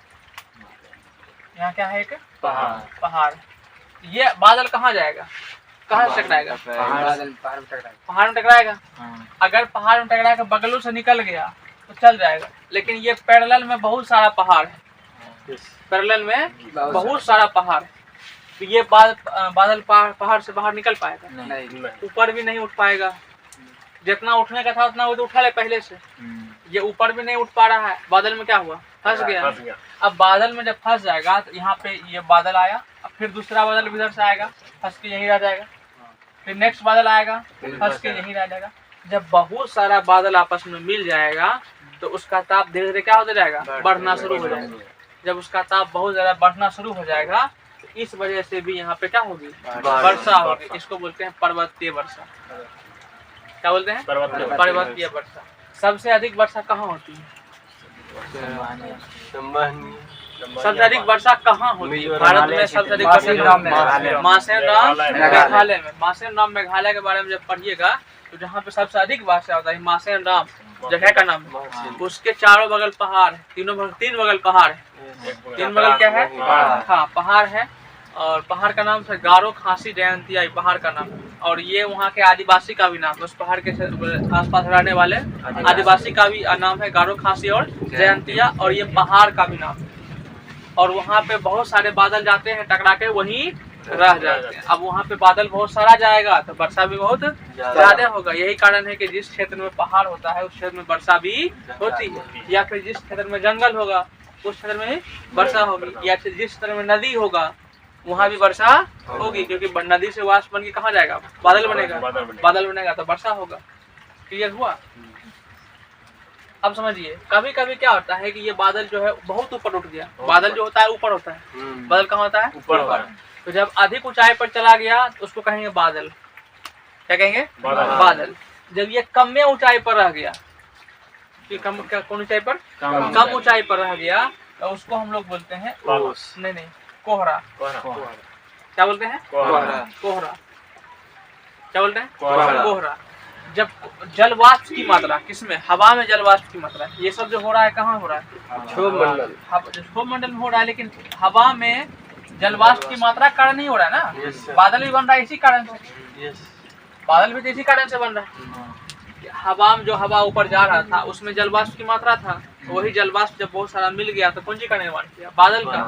यहाँ क्या है, एक पहाड़, ये बादल कहाँ जाएगा, कहाँ से टकराएगा, पहाड़ में टकराएगा। अगर पहाड़ में टकरा के बगलों से निकल गया तो चल जाएगा, लेकिन ये पैरेलल में बहुत सारा पहाड़ है, पैरेलल में बहुत सारा पहाड़ है, तो ये बादल पहाड़ से बाहर निकल पाएगा नहीं, ऊपर भी नहीं उठ पाएगा। जितना उठने का था उतना वो तो उठा ले पहले से, ये ऊपर भी नहीं उठ पा रहा है, बादल में क्या हुआ, फंस गया। अब बादल में जब फंस जाएगा तो यहाँ पे ये बादल आया, अब फिर दूसरा बादल इधर से आएगा, फंस के यहीं रह जाएगा, फिर नेक्स्ट बादल आएगा, फंस के यहीं रह जाएगा। जब बहुत सारा बादल आपस में मिल जाएगा तो उसका ताप धीरे धीरे क्या होता जाएगा, बढ़ना शुरू हो जाएगा। जब उसका ताप बहुत ज्यादा बढ़ना शुरू हो जाएगा तो इस वजह से भी यहाँ पे क्या होगी, वर्षा होगी। इसको बोलते हैं पर्वतीय वर्षा। क्या बोलते हैं, पर्वतीय वर्षा। सबसे अधिक वर्षा कहाँ होती है, सबसे अधिक वर्षा कहाँ होती है भारत में? सबसे अधिक वर्षा मेघालय में। मासेन राम मेघालय के बारे में जब पढ़िएगा तो जहाँ पे सबसे अधिक वर्षा होता है मासेन राम जगह का नाम है, उसके चारों बगल पहाड़ है, तीन बगल पहाड़ है। तीन बगल क्या है, हाँ पहाड़ है, और पहाड़ का नाम है गारो खासी जयंतिया, पहाड़ का नाम। और ये वहाँ के आदिवासी का भी नाम, उस पहाड़ के आसपास रहने वाले आदिवासी का भी नाम है गारो खासी और जयंतिया, और ये पहाड़ का भी नाम। और वहाँ पे बहुत सारे बादल जाते हैं, टकरा के वहीं रह जाते हैं। अब वहाँ पे बादल बहुत सारा जाएगा तो वर्षा भी बहुत ज्यादा होगा। यही कारण है कि जिस क्षेत्र में पहाड़ होता है उस क्षेत्र में वर्षा भी होती है, या फिर जिस क्षेत्र में जंगल होगा उस क्षेत्र में वर्षा होगी, या फिर जिस क्षेत्र में नदी होगा वहाँ भी वर्षा होगी, क्योंकि नदी से वाष्प बन के कहाँ जाएगा, बादल बनेगा, बादल बनेगा तो वर्षा होगा। क्लियर हुआ? अब समझिए, कभी कभी क्या होता है कि ये बादल जो है बहुत ऊपर उठ गया। बादल जो होता है ऊपर होता है, बादल कहाँ होता है, ऊपर। तो जब अधिक ऊंचाई पर चला गया तो उसको कहेंगे बादल। क्या कहेंगे, बादल। जब ये कम में ऊंचाई पर रह गया, कि कम कौन ऊंचाई पर, कम ऊंचाई पर रह गया, तो उसको हम लोग बोलते हैं नहीं कोहरा। क्या बोलते हैं, कोहरा। क्या बोलते हैं, कोहरा। जब जल वाष्प की मात्रा किसमें, हवा में जल वाष्प की मात्रा, ये सब जो हो रहा है कहाँ हो रहा है, क्षोभ मंडल में हो रहा है, लेकिन हवा में जल वाष्प की मात्रा कारण नहीं हो रहा है ना। बादल भी बन रहा है इसी कारण से, बादल भी तो इसी कारण से बन रहा है। हवा में जो हवा ऊपर जा रहा था उसमें जल वाष्प की मात्रा था, तो वही जल वाष्प जब बहुत सारा मिल गया तो कौन सी का निर्माण किया, बादल का।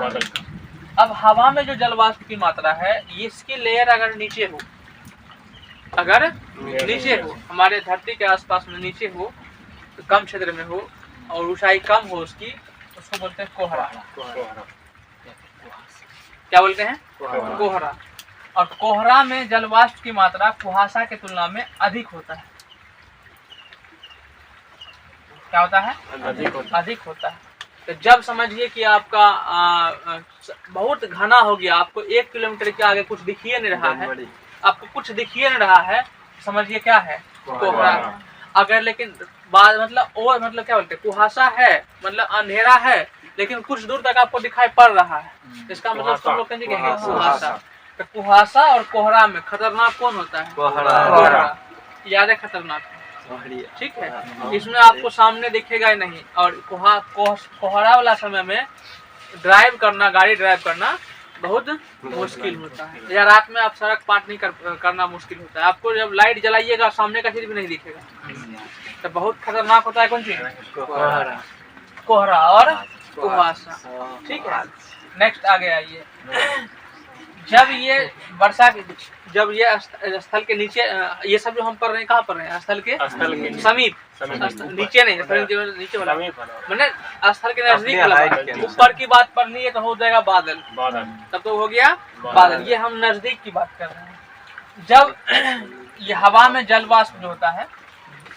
अब हवा में जो जल वाष्प की मात्रा है, इसकी लेयर अगर नीचे हो, अगर नीचे हो, हमारे धरती के आसपास में नीचे हो, तो कम क्षेत्र में हो और ऊंचाई कम हो उसकी, उसको बोलते हैं कोहरा। क्या बोलते हैं, कोहरा। और कोहरा में जल वाष्प की मात्रा कुहासा के तुलना में अधिक होता है। क्या होता है, अधिक होता है। तो जब समझिए कि आपका बहुत घना हो गया, आपको 1 किलोमीटर के आगे कुछ दिखिए नहीं रहा है, आपको कुछ दिखिए नहीं रहा है, समझिए क्या है, कोहरा। अगर लेकिन बाद मतलब क्या बोलते हैं, कुहासा है, मतलब अंधेरा है, लेकिन कुछ दूर तक आपको दिखाई पड़ रहा है, इसका मतलब सब लोग कहेंगे कुहासा। तो कुहासा और कोहरा में खतरनाक कौन होता है, कोहरा ज्यादा खतरनाक है। ठीक है, इसमें आपको सामने दिखेगा ही नहीं, और कोहरा वाला समय में ड्राइव करना, गाड़ी ड्राइव करना बहुत मुश्किल होता है, या रात में आप सड़क पार नहीं करना मुश्किल होता है। आपको जब लाइट जलाइएगा सामने का चीज भी नहीं दिखेगा, तो बहुत खतरनाक होता है। कौन चीज, कोहरा और कुहासा। ठीक है, नेक्स्ट आगे आइए। जब ये वर्षा, जब ये स्थल के नीचे, ये सब जो हम पढ़ रहे हैं कहाँ पढ़ रहे हैं, स्थल के समीप, नीचे नहीं, नीचे वाला मैंने स्थल के नजदीक वाला। ऊपर की बात पढ़नी है तो हो जाएगा बादल, तब तो हो गया बादल। ये हम नजदीक की बात कर रहे हैं। जब ये हवा में जल वाष्प जो होता है,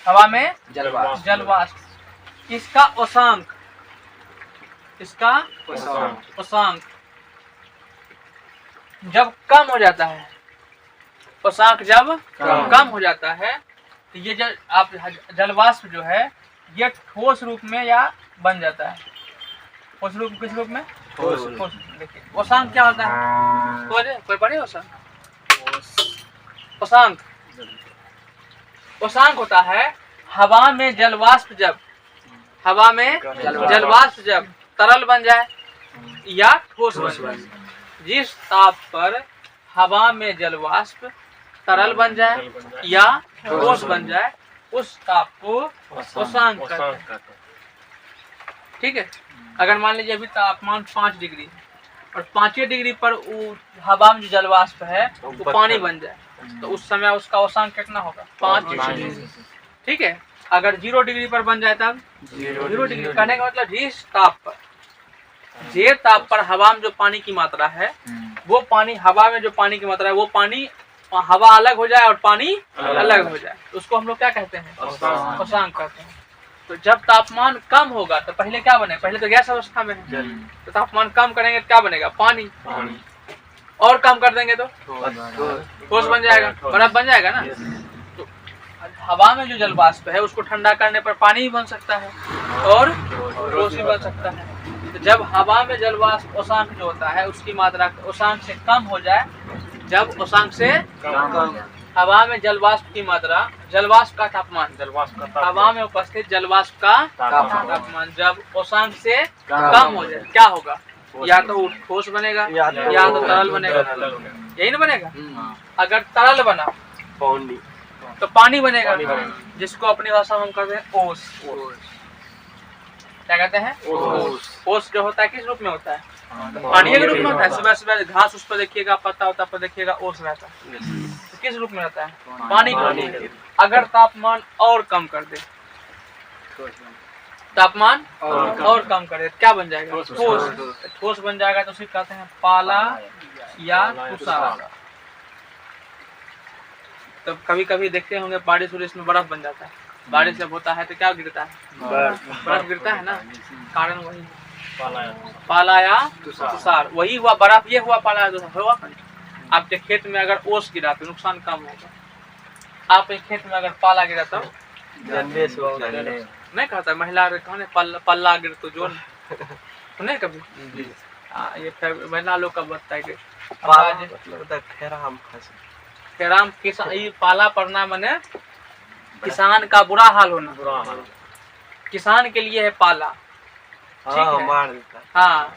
हवा में जल वाष्प, इसका औसांक जब कम हो जाता है, औसांक जब कम हो जाता है, तो ये जलवाष्प जो है ये ठोस रूप में या बन जाता है। ठोस रूप, किस रूप में, ठोस। देखिए औसांक क्या होता है, कोई पढ़े औसांक? औसांक होता है हवा में जलवाष्प जब तरल बन जाए या ठोस बन जाए, जिस ताप पर हवा में जलवाष्प तरल बन जाए या ठोस बन जाए, उस ताप को औसांक कहते हैं। ठीक है, अगर मान लीजिए अभी तापमान 5 डिग्री है और 5 डिग्री पर हवा में जो जलवाष्प है वो पानी बन जाए, तो उस समय उसका औसांक कितना होगा, 5 डिग्री। ठीक है, अगर 0 डिग्री पर बन जाए तब 0 डिग्री। कहने का मतलब जिस ताप पर हवा में जो पानी की मात्रा है, वो पानी, हवा में जो पानी की मात्रा है, वो पानी, हवा अलग हो जाए और पानी अलग हो जाए, तो उसको हम लोग क्या कहते हैं, औसांक कहते हैं। तो जब तापमान कम होगा तो पहले क्या बने, पहले तो गैस अवस्था में है, तो तापमान कम करेंगे तो क्या बनेगा, पानी। और कम कर देंगे तो ठोस बन जाएगा, बर्फ बन जाएगा ना। तो हवा में जो जल वाष्प है उसको ठंडा करने पर पानी भी बन सकता है और ठोस भी बन सकता है। तो जब हवा में जल वाष्प औसांक जो होता है उसकी मात्रा औसांक से कम हो जाए, जब औसांक से हवा में जलवाष्प की मात्रा, जलवाष्प का तापमान, हवा में उपस्थित जलवाष्प का तापमान जब औसांक से कम हो जाए, क्या होगा, या तो ठोस बनेगा या तो तरल बनेगा। यही ना बनेगा। अगर तरल बना तो पानी बनेगा, जिसको अपनी भाषा में हम कहते हैं ओस। क्या कहते हैं, ओस जो होता है किस रूप में होता है, पानी के रूप में होता है। सुबह सुबह घास उस पर देखिएगा, पत्ता होता पर देखिएगा ओस रहता है, तो किस रूप में रहता है, पानी के। अगर तापमान और कम कर दे, तापमान और कम कर दे, क्या बन जाएगा, ठोस। ठोस बन जाएगा तो उसे कहते हैं पाला या तुषार। तो कभी कभी देखते होंगे बारिश उरिश में बर्फ बन जाता है, बारिश जब होता है तो क्या गिरता है, बर्फ गिरता है ना, कारण वही है पाला या तुषार, वही हुआ बर्फ, ये हुआ पाला या तुषार हुआ। आपके खेत में अगर ओस गिरा तो नुकसान कम होगा, आपके खेत में अगर पाला गिरा तो नहीं कहता महिला कहने पल्ला गिर तो जो नहीं कभी ये महिला लोग का बचता है खेराम किसान, ये पाला पड़ना माने किसान का बुरा हाल होना, किसान के लिए है पाला, ठीक है। हाँ,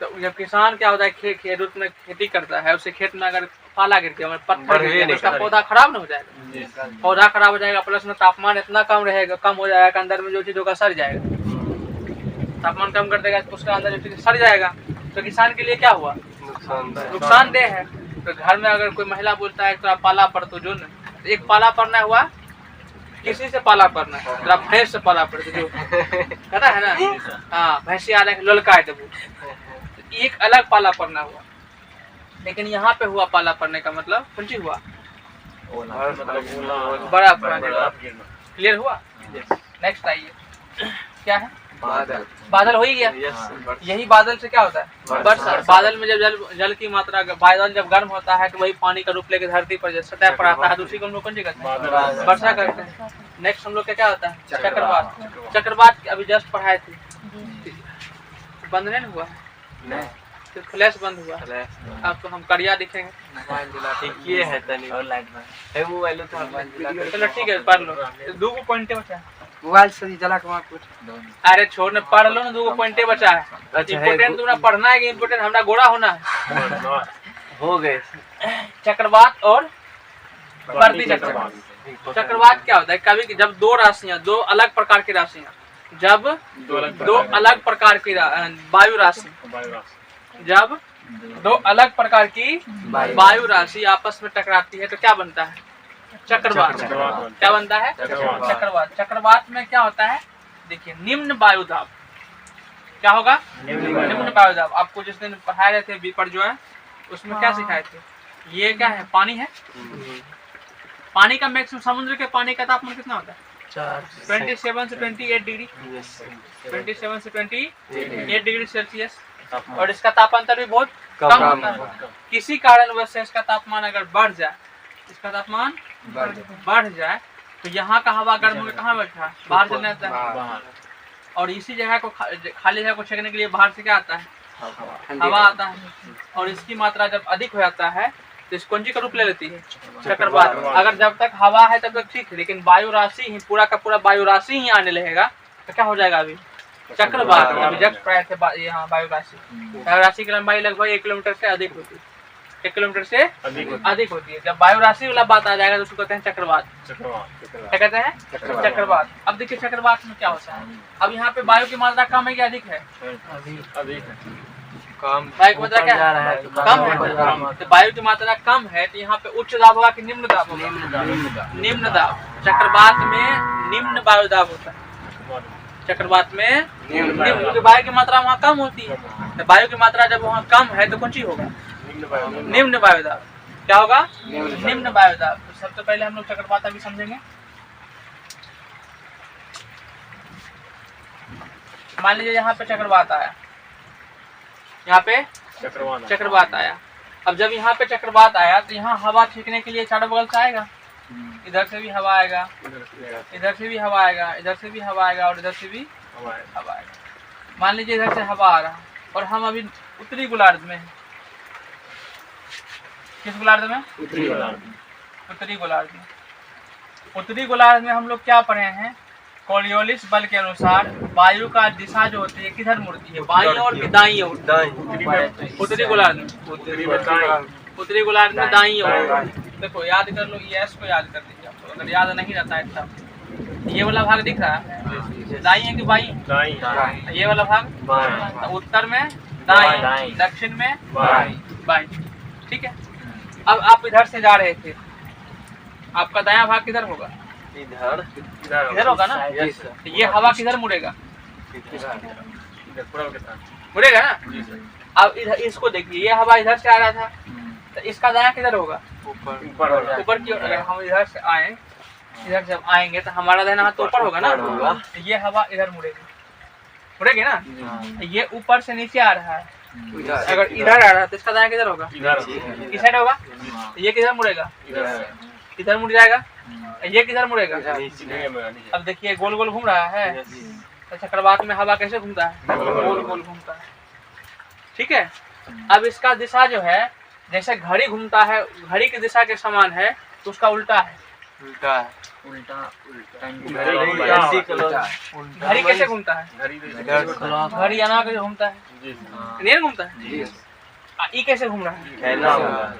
तो जब किसान क्या होता है खेत में खेती करता है, उससे खेत में अगर पाला गिर गया पत्थर गिर गया, उसका पौधा खराब नहीं हो जाएगा, पौधा खराब हो जाएगा, प्लस में तापमान इतना कम रहेगा, कम हो जाएगा कि अंदर में जो चीज होगा सड़ जाएगा, तापमान कम कर देगा तो उसका अंदर जो चीज सड़ जाएगा, तो किसान के लिए क्या हुआ, नुकसानदेह है। तो घर में अगर कोई महिला बोलता है तो पाला पर तो जो न एक पाला पड़ना हुआ, किसी से पाला पड़ना है, भैंस से पाला पड़े तो जो कहता है ना, हाँ भैंसी आ रहे ललका है, एक अलग पाला पड़ना हुआ। लेकिन यहाँ पे हुआ पाला पड़ने का मतलब कुंची हुआ, बड़ा क्लियर हुआ। नेक्स्ट आइए, क्या है, बादल हो ही गया। यही बादल से क्या होता है, वर्षा। बादल में जब जल की मात्रा, बादल जब गर्म होता है तो वही पानी का रूप लेकर धरती पर सतह पर आता है, तो उसी को हम लोग कौन सी करते हैं, वर्षा करते हैं। नेक्स्ट हम लोग क्या होता है, चक्रवात। चक्रवात अभी जस्ट पढ़ाए थे, बंद नहीं हुआ है, तो फ्लैश बंद हुआ, अब तो हम करिया दिखेंगे, चलो ठीक है पढ़ लो, दो पॉइंट बचा है मोबाइल से जला के वहाँ कुछ, अरे छोड़ ने पढ़ लो ना, दो पॉइंटे बचा है, इम्पोर्टेंट तुम्हें पढ़ना है कि इम्पोर्टेंट हमारा गोरा होना है। हो गए चक्रवात और प्रति चक्रवात। चक्रवात क्या होता है, कभी जब दो राशियां, दो अलग प्रकार की राशियां, जब दो अलग प्रकार की वायु राशि, जब दो अलग प्रकार की वायु राशि आपस में टकराती है तो क्या बनता है, चक्रवात। क्या बनता है, चक्रवात। चक्रवात में क्या होता है, देखिए निम्न वायु दाब, क्या होगा, निम्न वायु दाब। आपको जिस दिन पढ़ाए रहे थे बीपर जो है, उसमें क्या सिखाए थे, ये क्या है, पानी है, पानी का मैक्सिमम, समुद्र के पानी का तापमान कितना होता है, 27 से 28 डिग्री, 27 से 28 डिग्री सेल्सियस, और इसका तापांतर भी बहुत कम होता है। किसी कारणवश से इसका तापमान अगर बढ़ जाए, इसका तापमान बढ़ जाए तो यहाँ का हवा गर्म होकर कहाँ बैठा, बाहर चले जाता है, और इसी जगह को खाली जगह को छेकने के लिए बाहर से क्या आता है, हवा आता है, और इसकी मात्रा जब अधिक हो जाता है तो इस कौन सी का रूप ले लेती है, चक्रवात। अगर जब तक हवा है तब तक ठीक है, लेकिन वायु राशि ही पूरा का पूरा वायु राशि ही आने लगेगा तो क्या हो जाएगा, अभी चक्रवात। अभी जस्ट पढ़े थे यहाँ वायु राशि, वायु राशि की लंबाई लगभग 1 किलोमीटर से अधिक होती है, 1 किलोमीटर से अधिक होती है। जब वायु राशि वाला बात आ जाएगा तो उसको कहते हैं चक्रवात। क्या कहते हैं, चक्रवात। अब देखिए चक्रवात में क्या होता है, अब यहाँ पे वायु की मात्रा कम है कि अधिक है, वायु की मात्रा क्या है, कम है। तो वायु की मात्रा कम है तो यहाँ पे उच्च दाब होगा कि निम्न दाब होगा, निम्न दाब। चक्रवात में निम्न वायु दाब होता है, चक्रवात में निम्न, क्योंकि वायु की मात्रा वहाँ कम होती है। तो वायु की मात्रा जब वहाँ कम है तो कौन सी होगा, निम्न वायु दाब। क्या होगा, निम्न वायु दाब। तो सबसे पहले हम लोग चक्रवात अभी समझेंगे। मान लीजिए यहाँ पे चक्रवात आया, यहाँ पे चक्रवात आया। अब जब यहाँ पे चक्रवात आया तो यहाँ हवा छींकने के लिए चारों बगल से आएगा, इधर से भी हवा आएगा, इधर से भी हवा आएगा, इधर से भी हवा आएगा, और इधर से भी हवा आएगा। मान लीजिए इधर से हवा आ रहा और हम अभी उत्तरी गोलार्ध में, किस गोलार्ध में, उत्तरी गोलार्ध में। उत्तरी गोलार्ध में हम लोग क्या पढ़े हैं, कोरियोलिस बल के अनुसार वायु का दिशा जो होती है किधर मुड़ती है, बाईं और दाईं ओर। उत्तरी गोलार्ध में, उत्तरी गोलार्ध में दाईं ओर। देखो याद कर लो, यस को याद कर लीजिए आपको, अगर याद नहीं रहता है तब। ये वाला भाग दिख रहा है, दाईं है कि बाईं, ये वाला भाग, तो उत्तर में दाईं, दक्षिण में बाईं, ठीक है। अब आप इधर से जा रहे थे, आपका दायां भाग किधर होगा, इधर होगा ना। तो ये हवा किधर मुड़ेगा, पूरा कितना? मुड़ेगा ना। जी सर। अब इधर इसको देखिए, ये हवा इधर से आ रहा था, तो इसका दायां किधर होगा? ऊपर हो जाए। ऊपर की ओर। अगर हम इधर से आए, इधर जब आएंगे तो हमारा दाहिना हाथ तो ऊपर होगा ना, तो ये हवा इधर मुड़ेगी, मुड़ेगी ना। ये ऊपर से नीचे आ रहा है, अगर इधर आ रहा है तो इसका दायां किधर होगा? इधर किस साइड होगा? ये किधर मुड़ेगा? इधर मुड़ जाएगा। ये किधर मुड़ेगा? अब देखिए गोल गोल घूम रहा है, तो चक्रवात में हवा कैसे घूमता है? गोल गोल घूमता है, ठीक है। अब इसका दिशा जो है, जैसे घड़ी घूमता है, घड़ी की दिशा के समान है, तो उसका उल्टा है। घड़ी कैसे घूमता है? घड़ी अना के घूमता है, नहीं घूमता है। ई कैसे घूम रहा है?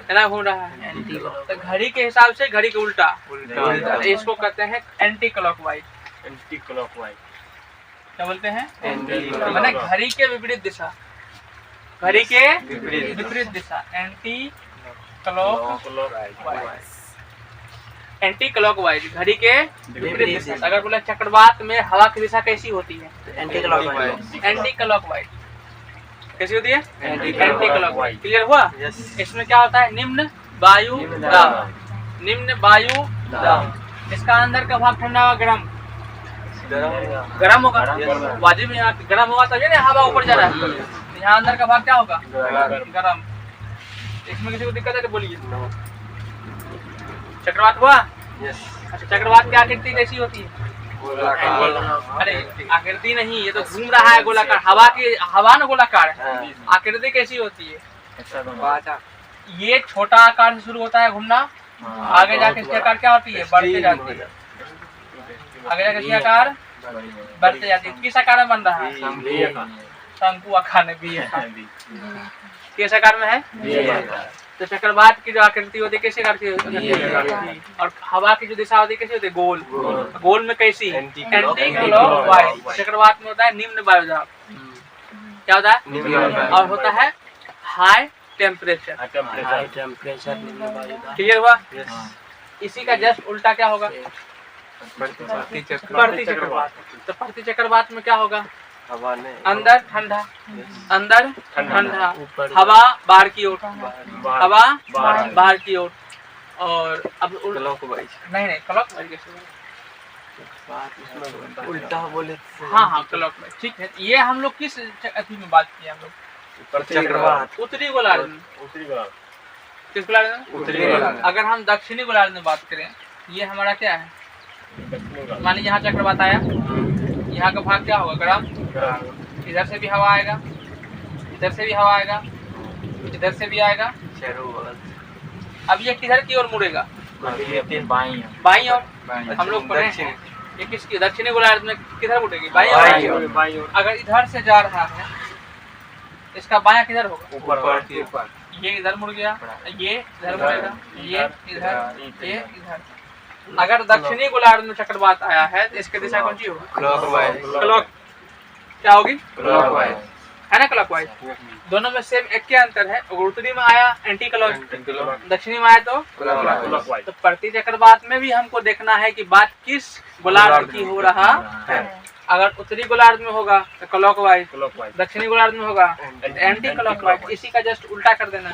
ऐना घूम रहा है। तो घड़ी के हिसाब से घड़ी के उल्टा, तो इसको कहते हैं एंटी क्लॉकवाइज। एंटी क्लॉकवाइज क्या बोलते हैं? माने घड़ी के विपरीत दिशा, घड़ी के विपरीत दिशा, एंटी क्लॉकवाइज। एंटी क्लॉकवाइज घड़ी के विपरीत दिशा। अगर बोला चक्रवात में हवा की दिशा कैसी होती है? Anti clockwise. एंटी क्लॉकवाइज कैसी होती है? Anti clockwise. क्लियर हुआ? इसमें क्या होता है? निम्न वायु दाब, निम्न वायु दाब। इसका अंदर का भाग ठंडा होगा, गरम होगा, वाजिब। यहाँ गरम होगा तभी ना हवा ऊपर जा रहा है। यहाँ अंदर का भाग क्या होगा? गरम। इसमें किसी को दिक्कत है तो बोलिए। चक्रवात हुआ? अच्छा, चक्रवात की आकृति कैसी होती है? अरे आकृति नहीं, ये तो घूम रहा है गोलाकार, हवा ना गोलाकार है। आकृति कैसी होती है? ये छोटा आकार से शुरू होता है घूमना, आगे जाके इसकी आकार क्या होती है? बढ़ते जाती है। आगे जाके इसकी आकार बढ़ते जाती है। किस आकार में बन रहा है? शंकु आकार में, बी किस आकार में है? तो चक्रवात की जो आकृति होती है कैसे आकृति होती है? और हवा की जो दिशा होती है कैसी होती है? गोल। गोल में कैसी? Anti clockwise. चक्रवात में होता है निम्न वायुदाब। क्या होता है? और होता है हाई टेम्परेचर। क्लियर हुआ? इसी का जस्ट उल्टा क्या होगा? प्रति चक्रवात। तो प्रति चक्रवात में क्या होगा? अंदर ठंडा, अंदर ठंडा, हवा बाहर की ओर, हवा बाहर की ओर। और अब नहीं क्लॉकवाइज कैसे? उल्टा बोले हाँ क्लॉकवाइज, ठीक है। ये हम लोग किस अथी में बात किए? हम लोग चक्रवात उत्तरी गोलार्ध में। किस गोलार्ध में? उत्तरी गोलार्ध। अगर हम दक्षिणी गोलार्ध में बात करें, ये हमारा क्या है? मान लीजिए यहाँ चक्रवात आया, यहाँ का भाग क्या होगा? गरम। इधर से भी हवा आएगा, इधर से भी हवा आएगा, इधर से भी आएगा। अब ये किधर की ओर मुड़ेगा? बाईं ओर। हम लोग पढ़े हैं ये किसकी? दक्षिणी गोलार्ध में किधर मुड़ेगी? बाईं ओर। अगर इधर से जा रहा है, इसका बायां किधर होगा? ऊपर। ये इधर मुड़ गया, ये इधर मुड़ेगा, ये इधर, ये इधर। अगर दक्षिणी गोलार्ध में चक्रवात आया है तो इसकी दिशा कौन सी होगी? क्लॉक। क्या होगी? क्लॉकवाइज है ना, क्लॉकवाइज। दोनों में सेम एक के अंतर है। अगर उत्तरी में आया एंटी क्लॉक, दक्षिणी में आया तो क्लॉकवाइज। तो प्रति चक्रवात में भी हमको देखना है कि बात किस गोलार्ध की हो रहा है। अगर उत्तरी गोलार्ध में होगा तो क्लॉकवाइज, दक्षिणी गोलार्ध में होगा एंटी क्लॉकवाइज। इसी का जस्ट उल्टा कर देना,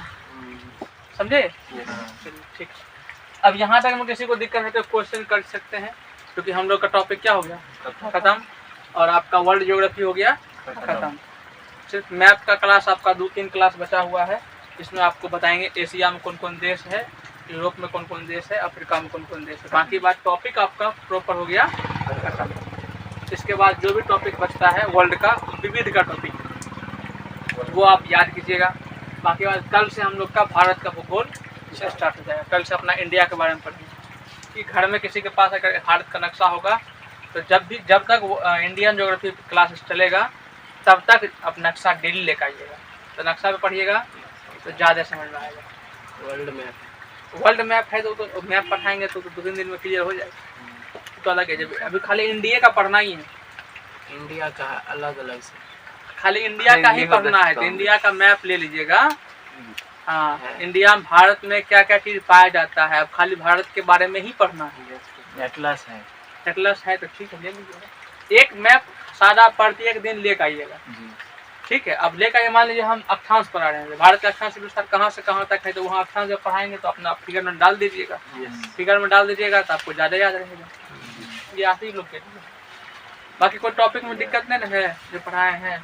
समझे? ठीक। अब यहाँ तक में किसी को दिक्कत है तो क्वेश्चन कर सकते हैं, क्योंकि हम लोग का टॉपिक क्या हो गया? खत्म। और आपका वर्ल्ड ज्योग्राफी हो गया खत्म। सिर्फ मैप का क्लास आपका 2-3 क्लास बचा हुआ है। इसमें आपको बताएंगे एशिया में कौन कौन देश है, यूरोप में कौन कौन देश है, अफ्रीका में कौन कौन देश है। बाकी बात टॉपिक आपका प्रॉपर हो गया खत्म। इसके बाद जो भी टॉपिक बचता है वर्ल्ड का विविध का टॉपिक, वो आप याद कीजिएगा। बाकी बात कल से हम लोग का भारत का भूगोल स्टार्ट हो जाएगा। कल से अपना इंडिया के बारे में पढ़ेंगे कि घर में किसी के पास अगर भारत का नक्शा होगा तो जब तक इंडियन ज्योग्राफी क्लास चलेगा तब तक अपना नक्शा डेली लेकर आइएगा। तो नक्शा पे पढ़िएगा तो ज़्यादा समझ में आएगा। वर्ल्ड मैप है तो मैप पढ़ाएंगे तो 2-3 दिन में क्लियर हो जाएगा। तो अलग है, जब अभी खाली इंडिया का पढ़ना ही है, इंडिया का अलग अलग से खाली इंडिया का ही पढ़ना है तो इंडिया का मैप ले लीजिएगा। हाँ, इंडिया में भारत में क्या क्या चीज़ पाया जाता है, अब खाली भारत के बारे में ही पढ़ना है। एटलस है एटलस है तो ठीक है, ले लीजिएगा। एक मैप सादा प्रत्येक दिन लेकर आइएगा। ठीक है, अब लेकर आइए, मान लीजिए हम अक्षांश पढ़ा रहे हैं, भारत का अक्षांश विस्तार कहाँ से कहाँ तक है, तो वहाँ अक्षांश जब पढ़ाएंगे तो अपना फिगर में डाल दीजिएगा। फिगर में डाल दीजिएगा तो आपको ज़्यादा याद रहेगा। ये आप ही लोग के, बाकी कोई टॉपिक में दिक्कत नहीं है जो पढ़ाए हैं।